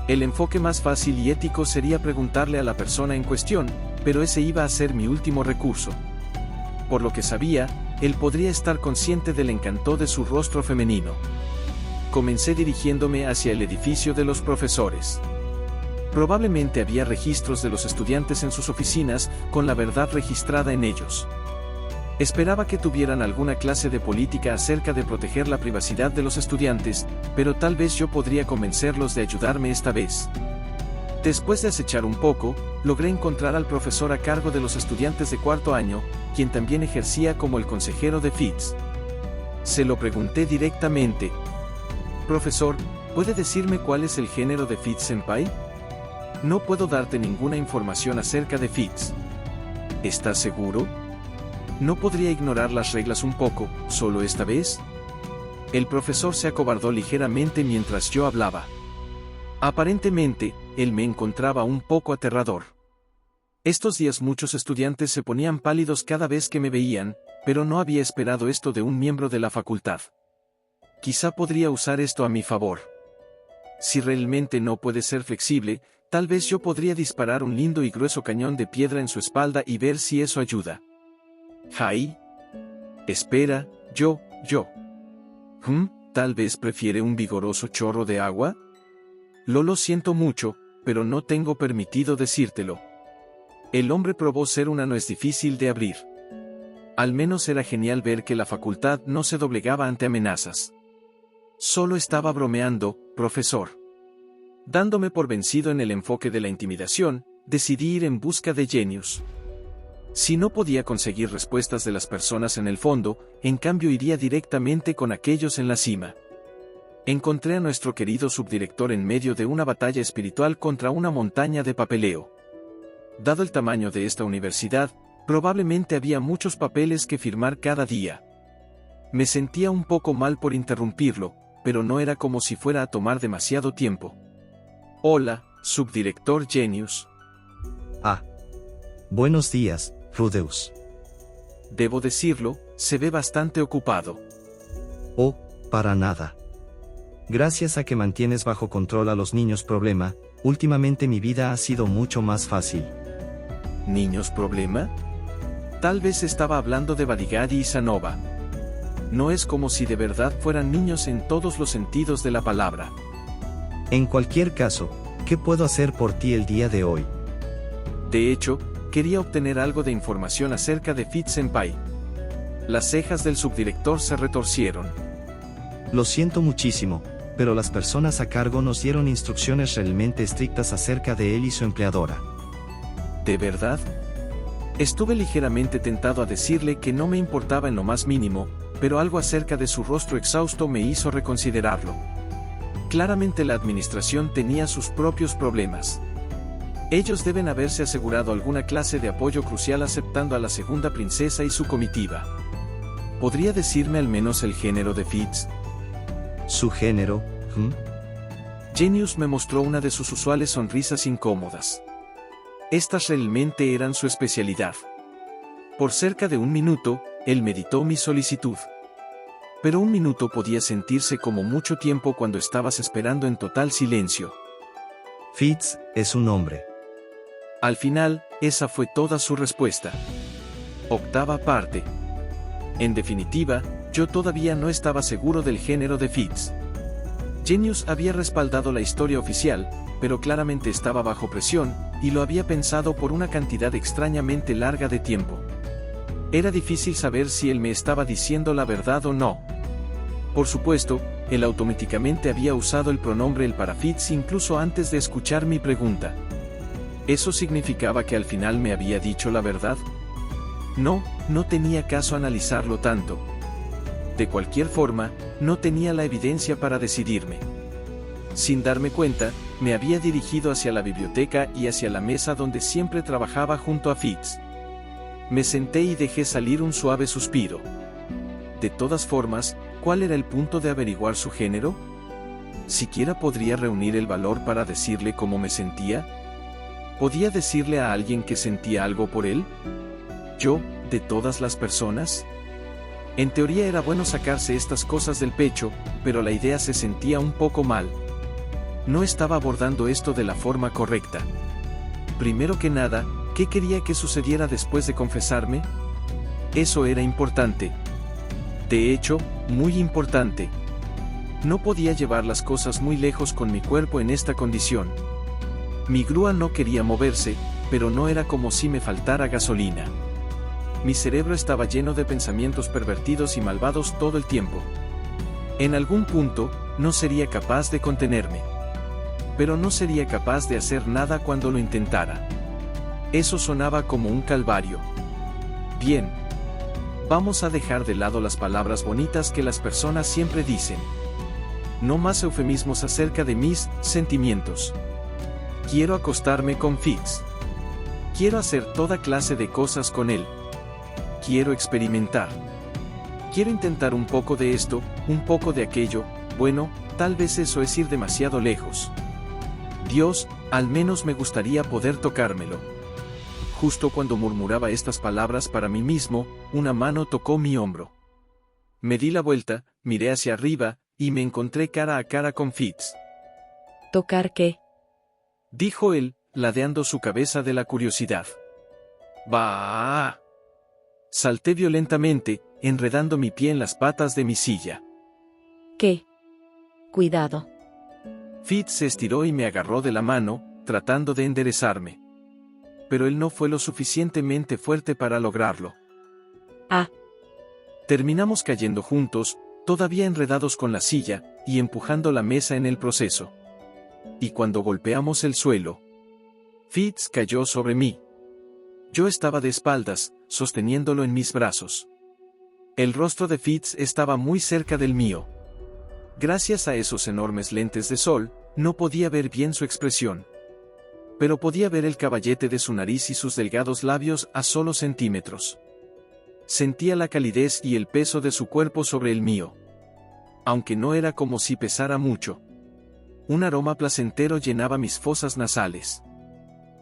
El enfoque más fácil y ético sería preguntarle a la persona en cuestión, pero ese iba a ser mi último recurso. Por lo que sabía, él podría estar consciente del encanto de su rostro femenino. Comencé dirigiéndome hacia el edificio de los profesores. Probablemente había registros de los estudiantes en sus oficinas, con la verdad registrada en ellos. Esperaba que tuvieran alguna clase de política acerca de proteger la privacidad de los estudiantes, pero tal vez yo podría convencerlos de ayudarme esta vez. Después de acechar un poco, logré encontrar al profesor a cargo de los estudiantes de cuarto año, quien también ejercía como el consejero de Fitz. Se lo pregunté directamente. «Profesor, ¿puede decirme cuál es el género de Fitz-senpai? No puedo darte ninguna información acerca de Fitz». «¿Estás seguro? ¿No podría ignorar las reglas un poco, solo esta vez?» El profesor se acobardó ligeramente mientras yo hablaba. Aparentemente, él me encontraba un poco aterrador. Estos días muchos estudiantes se ponían pálidos cada vez que me veían, pero no había esperado esto de un miembro de la facultad. Quizá podría usar esto a mi favor. Si realmente no puede ser flexible, tal vez yo podría disparar un lindo y grueso cañón de piedra en su espalda y ver si eso ayuda. «Jai. Espera, yo. ¿Tal vez prefiere un vigoroso chorro de agua?» Lo siento mucho, pero no tengo permitido decírtelo. El hombre probó ser una nuez difícil de abrir. Al menos era genial ver que la facultad no se doblegaba ante amenazas. Solo estaba bromeando, profesor. Dándome por vencido en el enfoque de la intimidación, decidí ir en busca de Genius. Si no podía conseguir respuestas de las personas en el fondo, en cambio iría directamente con aquellos en la cima. Encontré a nuestro querido subdirector en medio de una batalla espiritual contra una montaña de papeleo. Dado el tamaño de esta universidad, probablemente había muchos papeles que firmar cada día. Me sentía un poco mal por interrumpirlo, pero no era como si fuera a tomar demasiado tiempo. «Hola, subdirector Genius». «Ah. Buenos días, Rudeus». Debo decirlo, se ve bastante ocupado. «Oh, para nada. Gracias a que mantienes bajo control a los niños problema, últimamente mi vida ha sido mucho más fácil». ¿Niños problema? Tal vez estaba hablando de Badigadi y Sanova. No es como si de verdad fueran niños en todos los sentidos de la palabra. En cualquier caso, ¿qué puedo hacer por ti el día de hoy? De hecho, quería obtener algo de información acerca de Fitz-senpai. Las cejas del subdirector se retorcieron. Lo siento muchísimo, pero las personas a cargo nos dieron instrucciones realmente estrictas acerca de él y su empleadora. ¿De verdad? Estuve ligeramente tentado a decirle que no me importaba en lo más mínimo, pero algo acerca de su rostro exhausto me hizo reconsiderarlo. Claramente la administración tenía sus propios problemas. Ellos deben haberse asegurado alguna clase de apoyo crucial aceptando a la segunda princesa y su comitiva. ¿Podría decirme al menos el género de Fitz? ¿Su género? Genius me mostró una de sus usuales sonrisas incómodas. Estas realmente eran su especialidad. Por cerca de un minuto, él meditó mi solicitud. Pero un minuto podía sentirse como mucho tiempo cuando estabas esperando en total silencio. Fitz es un hombre. Al final, esa fue toda su respuesta. Octava parte. En definitiva, yo todavía no estaba seguro del género de Fitz. Genius había respaldado la historia oficial, pero claramente estaba bajo presión, y lo había pensado por una cantidad extrañamente larga de tiempo. Era difícil saber si él me estaba diciendo la verdad o no. Por supuesto, él automáticamente había usado el pronombre él para Fitz incluso antes de escuchar mi pregunta. ¿Eso significaba que al final me había dicho la verdad? No tenía caso analizarlo tanto. De cualquier forma, no tenía la evidencia para decidirme. Sin darme cuenta, me había dirigido hacia la biblioteca y hacia la mesa donde siempre trabajaba junto a Fitz. Me senté y dejé salir un suave suspiro. De todas formas, ¿cuál era el punto de averiguar su género? ¿Siquiera podría reunir el valor para decirle cómo me sentía? ¿Podía decirle a alguien que sentía algo por él? ¿Yo, de todas las personas? En teoría era bueno sacarse estas cosas del pecho, pero la idea se sentía un poco mal. No estaba abordando esto de la forma correcta. Primero que nada, ¿qué quería que sucediera después de confesarme? Eso era importante, De hecho, muy importante. No podía llevar las cosas muy lejos con mi cuerpo en esta condición. Mi grúa no quería moverse, pero no era como si me faltara gasolina. Mi cerebro estaba lleno de pensamientos pervertidos y malvados todo el tiempo. En algún punto, no sería capaz de contenerme. Pero no sería capaz de hacer nada cuando lo intentara. Eso sonaba como un calvario. Bien. Vamos a dejar de lado las palabras bonitas que las personas siempre dicen. No más eufemismos acerca de mis sentimientos. Quiero acostarme con Fitz. Quiero hacer toda clase de cosas con él. Quiero experimentar. Quiero intentar un poco de esto, un poco de aquello. Bueno, tal vez eso es ir demasiado lejos. Dios, al menos me gustaría poder tocármelo. Justo cuando murmuraba estas palabras para mí mismo, una mano tocó mi hombro. Me di la vuelta, miré hacia arriba, y me encontré cara a cara con Fitz. ¿Tocar qué? Dijo él, ladeando su cabeza de la curiosidad. ¡Bah! Salté violentamente, enredando mi pie en las patas de mi silla. ¿Qué? Cuidado. Fitz se estiró y me agarró de la mano, tratando de enderezarme. Pero él no fue lo suficientemente fuerte para lograrlo. Ah. Terminamos cayendo juntos, todavía enredados con la silla, y empujando la mesa en el proceso. Y cuando golpeamos el suelo, Fitz cayó sobre mí. Yo estaba de espaldas, sosteniéndolo en mis brazos. El rostro de Fitz estaba muy cerca del mío. Gracias a esos enormes lentes de sol, no podía ver bien su expresión. Pero podía ver el caballete de su nariz y sus delgados labios a solo centímetros. Sentía la calidez y el peso de su cuerpo sobre el mío. Aunque no era como si pesara mucho. Un aroma placentero llenaba mis fosas nasales.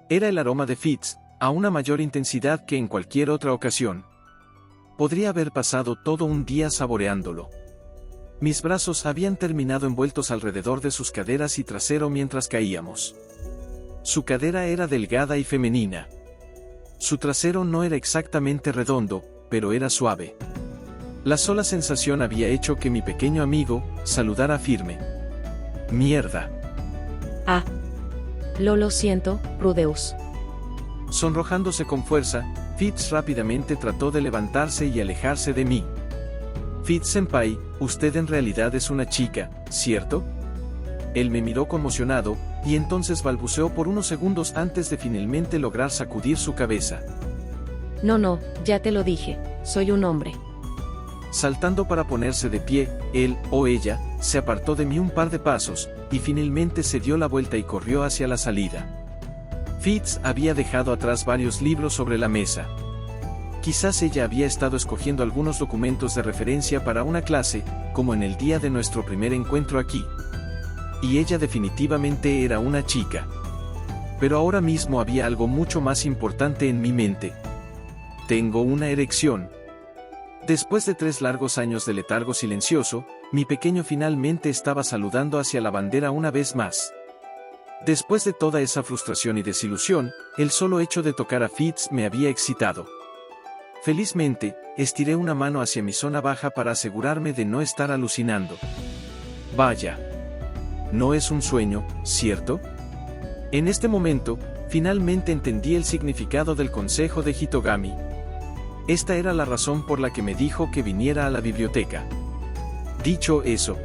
Era el aroma de Fitz, a una mayor intensidad que en cualquier otra ocasión. Podría haber pasado todo un día saboreándolo. Mis brazos habían terminado envueltos alrededor de sus caderas y trasero mientras caíamos. Su cadera era delgada y femenina. Su trasero no era exactamente redondo, pero era suave. La sola sensación había hecho que mi pequeño amigo saludara firme. ¡Mierda! Ah. Lo siento, Rudeus. Sonrojándose con fuerza, Fitz rápidamente trató de levantarse y alejarse de mí. Fitz-senpai, usted en realidad es una chica, ¿cierto? Él me miró conmocionado, y entonces balbuceó por unos segundos antes de finalmente lograr sacudir su cabeza. No, ya te lo dije, soy un hombre. Saltando para ponerse de pie, él, o ella, se apartó de mí un par de pasos, y finalmente se dio la vuelta y corrió hacia la salida. Fitz había dejado atrás varios libros sobre la mesa. Quizás ella había estado escogiendo algunos documentos de referencia para una clase, como en el día de nuestro primer encuentro aquí. Y ella definitivamente era una chica. Pero ahora mismo había algo mucho más importante en mi mente. Tengo una erección. Después de 3 largos años de letargo silencioso, mi pequeño finalmente estaba saludando hacia la bandera una vez más. Después de toda esa frustración y desilusión, el solo hecho de tocar a Fitz me había excitado. Felizmente, estiré una mano hacia mi zona baja para asegurarme de no estar alucinando. Vaya. No es un sueño, ¿cierto? En este momento, finalmente entendí el significado del consejo de Hitogami. Esta era la razón por la que me dijo que viniera a la biblioteca. Dicho eso,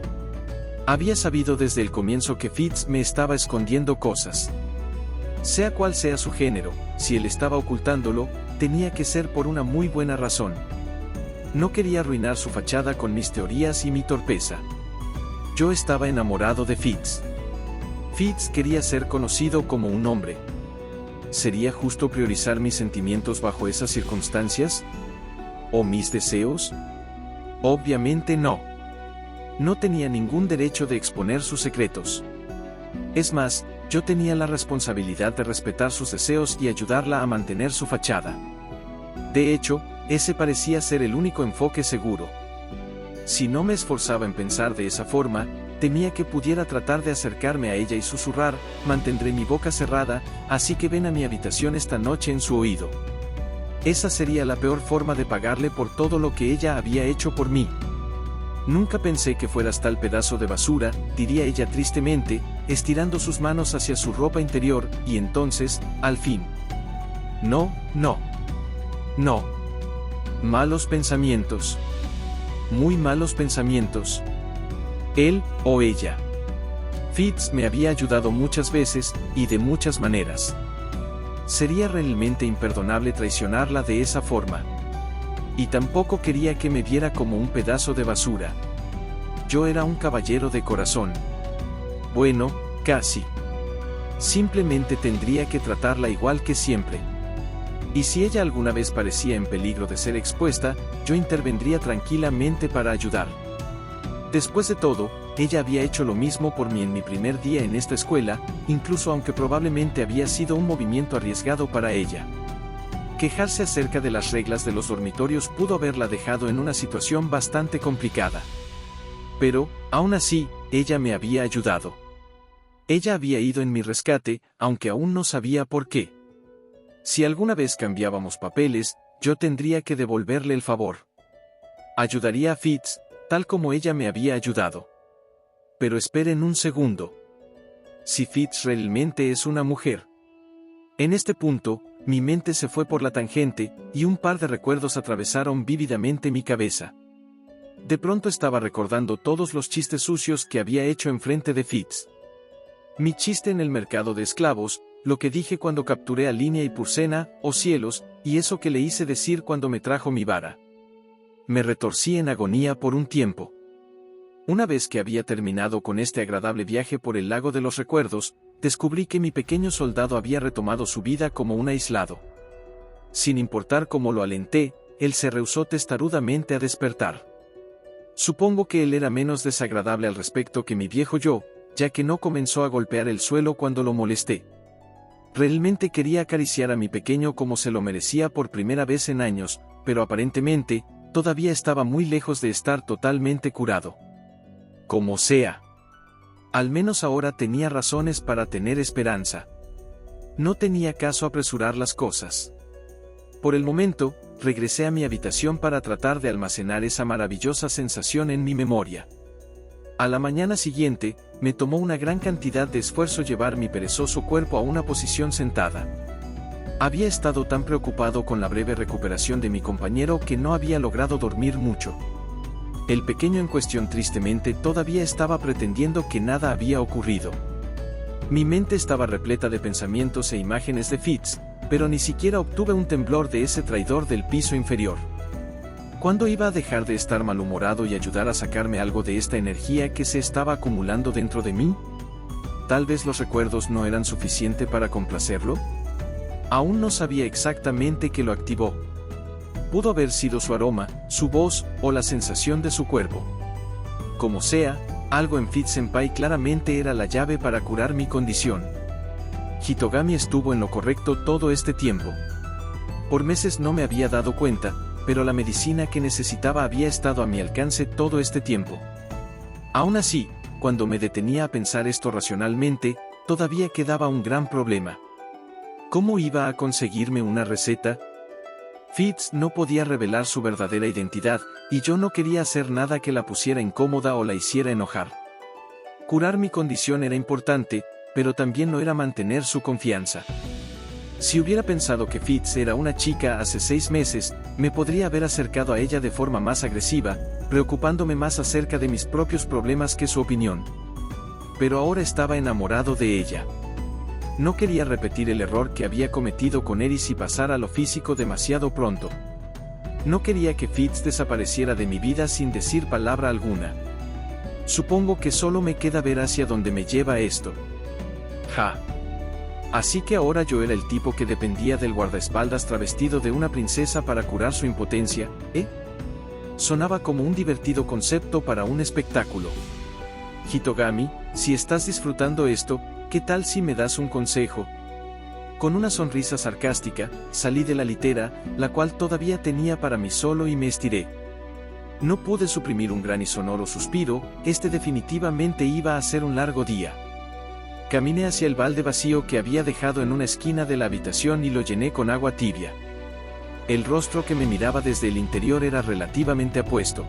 había sabido desde el comienzo que Fitz me estaba escondiendo cosas. Sea cual sea su género, si él estaba ocultándolo, tenía que ser por una muy buena razón. No quería arruinar su fachada con mis teorías y mi torpeza. Yo estaba enamorado de Fitz. Fitz quería ser conocido como un hombre. ¿Sería justo priorizar mis sentimientos bajo esas circunstancias? ¿O mis deseos? Obviamente no. No tenía ningún derecho de exponer sus secretos. Es más, yo tenía la responsabilidad de respetar sus deseos y ayudarla a mantener su fachada. De hecho, ese parecía ser el único enfoque seguro. Si no me esforzaba en pensar de esa forma, temía que pudiera tratar de acercarme a ella y susurrar, mantendré mi boca cerrada, así que ven a mi habitación esta noche en su oído. Esa sería la peor forma de pagarle por todo lo que ella había hecho por mí. Nunca pensé que fueras tal pedazo de basura, diría ella tristemente, estirando sus manos hacia su ropa interior, y entonces, al fin. No. Malos pensamientos. Muy malos pensamientos. Él o ella. Fitz me había ayudado muchas veces, y de muchas maneras. Sería realmente imperdonable traicionarla de esa forma. Y tampoco quería que me viera como un pedazo de basura. Yo era un caballero de corazón. Bueno, casi. Simplemente tendría que tratarla igual que siempre. Y si ella alguna vez parecía en peligro de ser expuesta, yo intervendría tranquilamente para ayudar. Después de todo, ella había hecho lo mismo por mí en mi primer día en esta escuela, incluso aunque probablemente había sido un movimiento arriesgado para ella. Quejarse acerca de las reglas de los dormitorios pudo haberla dejado en una situación bastante complicada. Pero, aún así, ella me había ayudado. Ella había ido en mi rescate, aunque aún no sabía por qué. Si alguna vez cambiábamos papeles, yo tendría que devolverle el favor. Ayudaría a Fitz, tal como ella me había ayudado. Pero esperen un segundo. Si Fitz realmente es una mujer. En este punto, mi mente se fue por la tangente, y un par de recuerdos atravesaron vívidamente mi cabeza. De pronto estaba recordando todos los chistes sucios que había hecho enfrente de Fitz. Mi chiste en el mercado de esclavos, lo que dije cuando capturé a Línea y Purcena, oh cielos, y eso que le hice decir cuando me trajo mi vara. Me retorcí en agonía por un tiempo. Una vez que había terminado con este agradable viaje por el lago de los recuerdos, descubrí que mi pequeño soldado había retomado su vida como un aislado. Sin importar cómo lo alenté, él se rehusó testarudamente a despertar. Supongo que él era menos desagradable al respecto que mi viejo yo, ya que no comenzó a golpear el suelo cuando lo molesté. Realmente quería acariciar a mi pequeño como se lo merecía por primera vez en años, pero aparentemente, todavía estaba muy lejos de estar totalmente curado. Como sea. Al menos ahora tenía razones para tener esperanza. No tenía caso apresurar las cosas. Por el momento, regresé a mi habitación para tratar de almacenar esa maravillosa sensación en mi memoria. A la mañana siguiente, me tomó una gran cantidad de esfuerzo llevar mi perezoso cuerpo a una posición sentada. Había estado tan preocupado con la breve recuperación de mi compañero que no había logrado dormir mucho. El pequeño en cuestión tristemente todavía estaba pretendiendo que nada había ocurrido. Mi mente estaba repleta de pensamientos e imágenes de Fitz, pero ni siquiera obtuve un temblor de ese traidor del piso inferior. ¿Cuándo iba a dejar de estar malhumorado y ayudar a sacarme algo de esta energía que se estaba acumulando dentro de mí? ¿Tal vez los recuerdos no eran suficiente para complacerlo? Aún no sabía exactamente qué lo activó. Pudo haber sido su aroma, su voz, o la sensación de su cuerpo. Como sea, algo en Fitz-senpai claramente era la llave para curar mi condición. Hitogami estuvo en lo correcto todo este tiempo. Por meses no me había dado cuenta, pero la medicina que necesitaba había estado a mi alcance todo este tiempo. Aún así, cuando me detenía a pensar esto racionalmente, todavía quedaba un gran problema. ¿Cómo iba a conseguirme una receta? Fitz no podía revelar su verdadera identidad, y yo no quería hacer nada que la pusiera incómoda o la hiciera enojar. Curar mi condición era importante, pero también lo era mantener su confianza. Si hubiera pensado que Fitz era una chica hace 6 meses, me podría haber acercado a ella de forma más agresiva, preocupándome más acerca de mis propios problemas que su opinión. Pero ahora estaba enamorado de ella. No quería repetir el error que había cometido con Eris y pasar a lo físico demasiado pronto. No quería que Fitz desapareciera de mi vida sin decir palabra alguna. Supongo que solo me queda ver hacia dónde me lleva esto. Así que ahora yo era el tipo que dependía del guardaespaldas travestido de una princesa para curar su impotencia, ¿eh? Sonaba como un divertido concepto para un espectáculo. Hitogami, si estás disfrutando esto, ¿qué tal si me das un consejo? Con una sonrisa sarcástica, salí de la litera, la cual todavía tenía para mí solo y me estiré. No pude suprimir un gran y sonoro suspiro, este definitivamente iba a ser un largo día. Caminé hacia el balde vacío que había dejado en una esquina de la habitación y lo llené con agua tibia. El rostro que me miraba desde el interior era relativamente apuesto.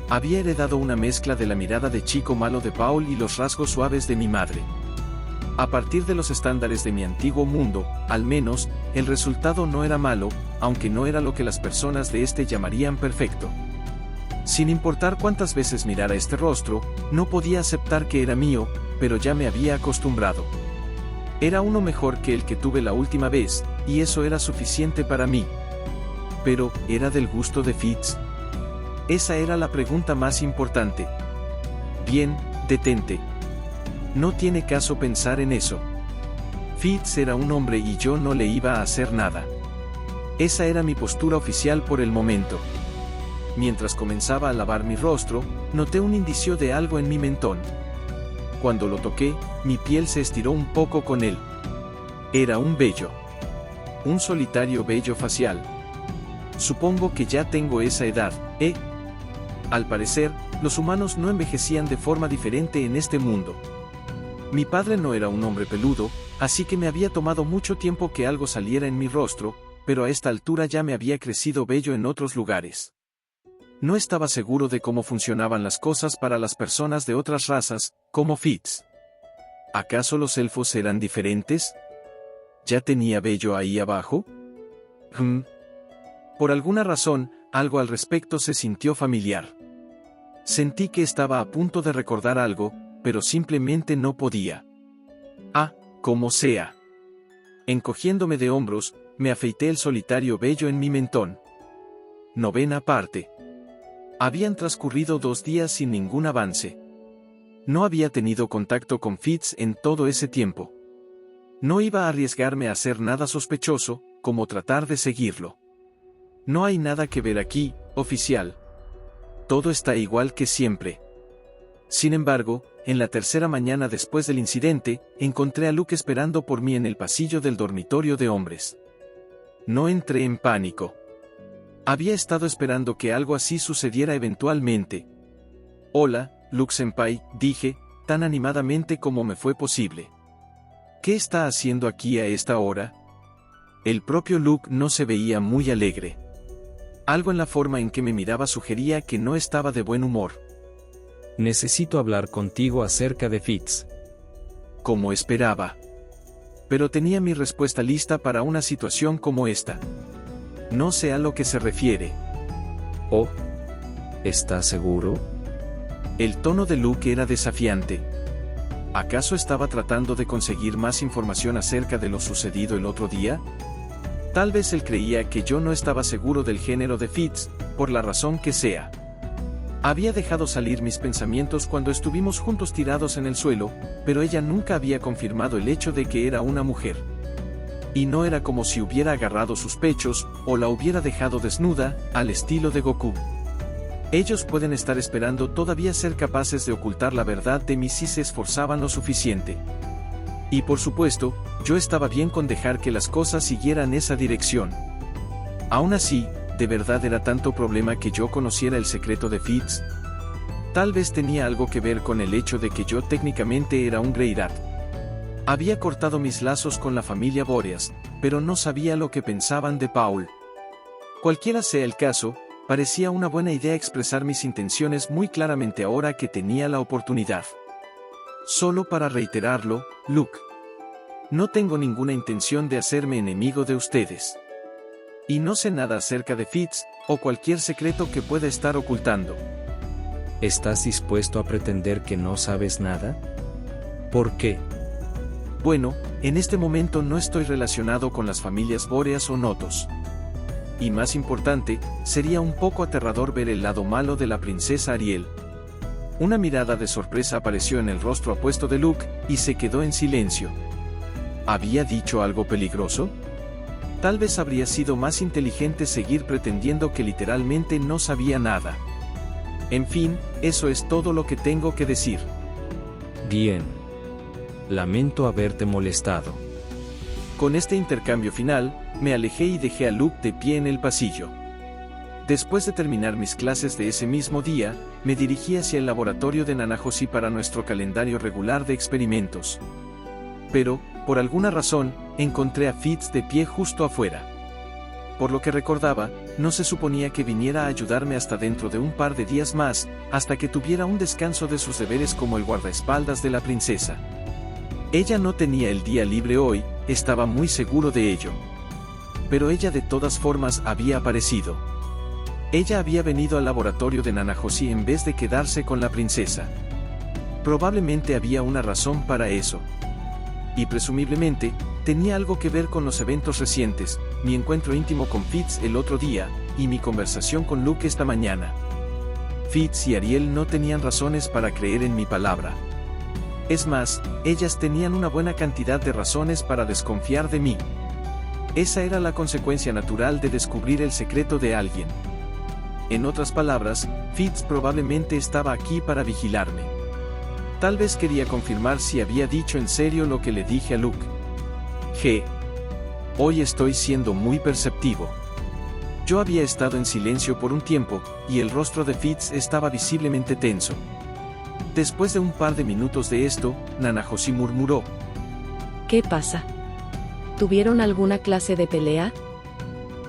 Había heredado una mezcla de la mirada de chico malo de Paul y los rasgos suaves de mi madre. A partir de los estándares de mi antiguo mundo, al menos, el resultado no era malo, aunque no era lo que las personas de este llamarían perfecto. Sin importar cuántas veces mirara este rostro, no podía aceptar que era mío, pero ya me había acostumbrado. Era uno mejor que el que tuve la última vez, y eso era suficiente para mí. Pero, ¿era del gusto de Fitz? Esa era la pregunta más importante. Bien, detente. No tiene caso pensar en eso. Fitz era un hombre y yo no le iba a hacer nada. Esa era mi postura oficial por el momento. Mientras comenzaba a lavar mi rostro, noté un indicio de algo en mi mentón. Cuando lo toqué, mi piel se estiró un poco con él. Era un vello. Un solitario vello facial. Supongo que ya tengo esa edad, ¿eh? Al parecer, los humanos no envejecían de forma diferente en este mundo. Mi padre no era un hombre peludo, así que me había tomado mucho tiempo que algo saliera en mi rostro, pero a esta altura ya me había crecido vello en otros lugares. No estaba seguro de cómo funcionaban las cosas para las personas de otras razas, como Fitz. ¿Acaso los elfos eran diferentes? ¿Ya tenía vello ahí abajo? Por alguna razón, algo al respecto se sintió familiar. Sentí que estaba a punto de recordar algo, pero simplemente no podía. Como sea. Encogiéndome de hombros, me afeité el solitario vello en mi mentón. 9ª parte. Habían transcurrido 2 días sin ningún avance. No había tenido contacto con Fitz en todo ese tiempo. No iba a arriesgarme a hacer nada sospechoso, como tratar de seguirlo. No hay nada que ver aquí, oficial. Todo está igual que siempre. Sin embargo, en la tercera mañana después del incidente, encontré a Luke esperando por mí en el pasillo del dormitorio de hombres. No entré en pánico. Había estado esperando que algo así sucediera eventualmente. Hola, Luke-senpai, dije, tan animadamente como me fue posible. ¿Qué está haciendo aquí a esta hora? El propio Luke no se veía muy alegre. Algo en la forma en que me miraba sugería que no estaba de buen humor. Necesito hablar contigo acerca de Fitz. Como esperaba. Pero tenía mi respuesta lista para una situación como esta. No sé a lo que se refiere. Oh, ¿estás seguro? El tono de Luke era desafiante. ¿Acaso estaba tratando de conseguir más información acerca de lo sucedido el otro día? Tal vez él creía que yo no estaba seguro del género de Fitz, por la razón que sea. Había dejado salir mis pensamientos cuando estuvimos juntos tirados en el suelo, pero ella nunca había confirmado el hecho de que era una mujer. Y no era como si hubiera agarrado sus pechos, o la hubiera dejado desnuda, al estilo de Goku. Ellos pueden estar esperando todavía ser capaces de ocultar la verdad de mí si se esforzaban lo suficiente. Y por supuesto, yo estaba bien con dejar que las cosas siguieran esa dirección. Aún así, ¿de verdad era tanto problema que yo conociera el secreto de Fitz? Tal vez tenía algo que ver con el hecho de que yo técnicamente era un Greyrat. Había cortado mis lazos con la familia Boreas, pero no sabía lo que pensaban de Paul. Cualquiera sea el caso, parecía una buena idea expresar mis intenciones muy claramente ahora que tenía la oportunidad. Solo para reiterarlo, Luke. No tengo ninguna intención de hacerme enemigo de ustedes. Y no sé nada acerca de Fitz, o cualquier secreto que pueda estar ocultando. ¿Estás dispuesto a pretender que no sabes nada? ¿Por qué? Bueno, en este momento no estoy relacionado con las familias Boreas o Notos. Y más importante, sería un poco aterrador ver el lado malo de la princesa Ariel. Una mirada de sorpresa apareció en el rostro apuesto de Luke, y se quedó en silencio. ¿Había dicho algo peligroso? Tal vez habría sido más inteligente seguir pretendiendo que literalmente no sabía nada. En fin, eso es todo lo que tengo que decir. Bien. Lamento haberte molestado. Con este intercambio final, me alejé y dejé a Luke de pie en el pasillo. Después de terminar mis clases de ese mismo día, me dirigí hacia el laboratorio de Nanahoshi para nuestro calendario regular de experimentos. Pero, por alguna razón, encontré a Fitz de pie justo afuera. por lo que recordaba, no se suponía que viniera a ayudarme hasta dentro de un par de días más, hasta que tuviera un descanso de sus deberes como el guardaespaldas de la princesa. Ella no tenía el día libre hoy, estaba muy seguro de ello. Pero ella de todas formas había aparecido. Ella había venido al laboratorio de Nanahoshi en vez de quedarse con la princesa. Probablemente había una razón para eso. Y presumiblemente, tenía algo que ver con los eventos recientes, mi encuentro íntimo con Fitz el otro día, y mi conversación con Luke esta mañana. Fitz y Ariel no tenían razones para creer en mi palabra. Es más, ellas tenían una buena cantidad de razones para desconfiar de mí. Esa era la consecuencia natural de descubrir el secreto de alguien. En otras palabras, Fitz probablemente estaba aquí para vigilarme. Tal vez quería confirmar si había dicho en serio lo que le dije a Luke. Hoy estoy siendo muy perceptivo. Yo había estado en silencio por un tiempo, y el rostro de Fitz estaba visiblemente tenso. Después de un par de minutos de esto, Nanahoshi murmuró. ¿Qué pasa? ¿Tuvieron alguna clase de pelea?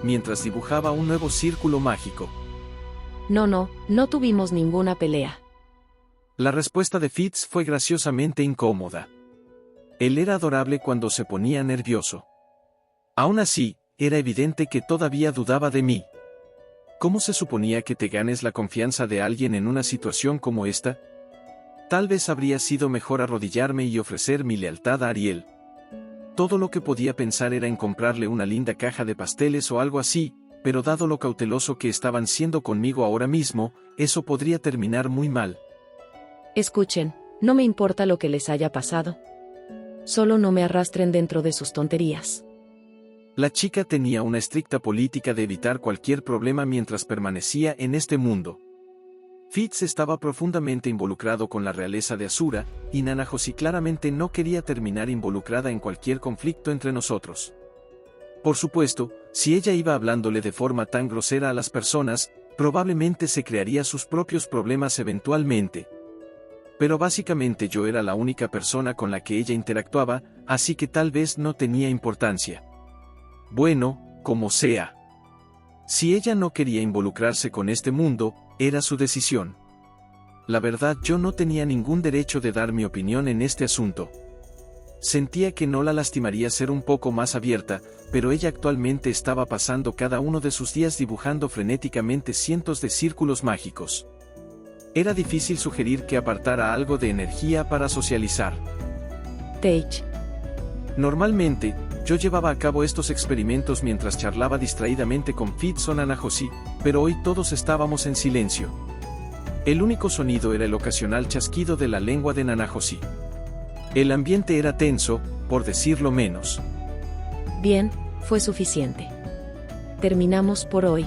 Mientras dibujaba un nuevo círculo mágico. No tuvimos ninguna pelea. La respuesta de Fitz fue graciosamente incómoda. Él era adorable cuando se ponía nervioso. Aún así, era evidente que todavía dudaba de mí. ¿Cómo se suponía que te ganes la confianza de alguien en una situación como esta? Tal vez habría sido mejor arrodillarme y ofrecer mi lealtad a Ariel. Todo lo que podía pensar era en comprarle una linda caja de pasteles o algo así, pero dado lo cauteloso que estaban siendo conmigo ahora mismo, eso podría terminar muy mal. Escuchen, no me importa lo que les haya pasado. Solo no me arrastren dentro de sus tonterías. La chica tenía una estricta política de evitar cualquier problema mientras permanecía en este mundo. Fitz estaba profundamente involucrado con la realeza de Asura, y Nanahoshi claramente no quería terminar involucrada en cualquier conflicto entre nosotros. Por supuesto, si ella iba hablándole de forma tan grosera a las personas, probablemente se crearía sus propios problemas eventualmente. Pero básicamente yo era la única persona con la que ella interactuaba, así que tal vez no tenía importancia. Bueno, como sea. Si ella no quería involucrarse con este mundo, era su decisión. La verdad, yo no tenía ningún derecho de dar mi opinión en este asunto. Sentía que no la lastimaría ser un poco más abierta, pero ella actualmente estaba pasando cada uno de sus días dibujando frenéticamente cientos de círculos mágicos. Era difícil sugerir que apartara algo de energía para socializar. Teich. Normalmente, yo llevaba a cabo estos experimentos mientras charlaba distraídamente con Fitz o Nanahoshi, pero hoy todos estábamos en silencio. El único sonido era el ocasional chasquido de la lengua de Nanahoshi. El ambiente era tenso, por decirlo menos. Bien, fue suficiente. Terminamos por hoy.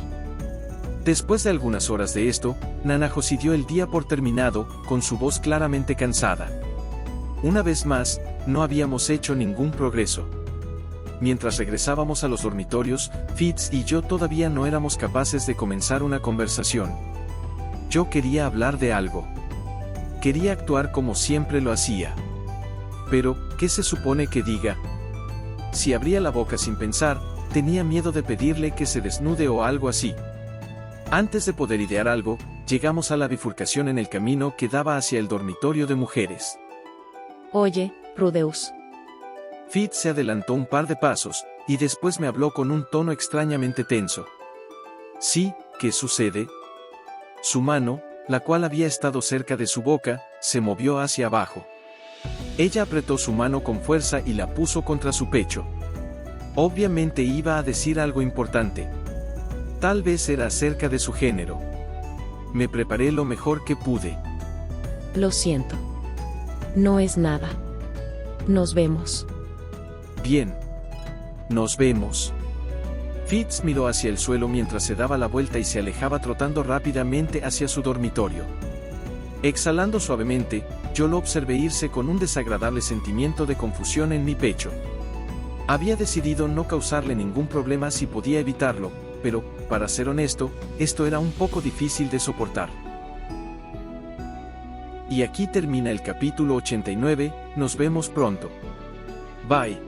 Después de algunas horas de esto, Nanahoshi dio el día por terminado, con su voz claramente cansada. Una vez más, no habíamos hecho ningún progreso. Mientras regresábamos a los dormitorios, Fitz y yo todavía no éramos capaces de comenzar una conversación. Yo quería hablar de algo. Quería actuar como siempre lo hacía. Pero, ¿qué se supone que diga? Si abría la boca sin pensar, tenía miedo de pedirle que se desnude o algo así. Antes de poder idear algo, llegamos a la bifurcación en el camino que daba hacia el dormitorio de mujeres. Oye, Rudeus. Fitz se adelantó un par de pasos, y después me habló con un tono extrañamente tenso. Sí, ¿qué sucede? Su mano, la cual había estado cerca de su boca, se movió hacia abajo. Ella apretó su mano con fuerza y la puso contra su pecho. Obviamente iba a decir algo importante. Tal vez era acerca de su género. Me preparé lo mejor que pude. Lo siento. No es nada. Nos vemos. Bien. Nos vemos. Fitz miró hacia el suelo mientras se daba la vuelta y se alejaba trotando rápidamente hacia su dormitorio. Exhalando suavemente, yo lo observé irse con un desagradable sentimiento de confusión en mi pecho. Había decidido no causarle ningún problema si podía evitarlo, pero, para ser honesto, esto era un poco difícil de soportar. Y aquí termina el capítulo 89, nos vemos pronto. Bye.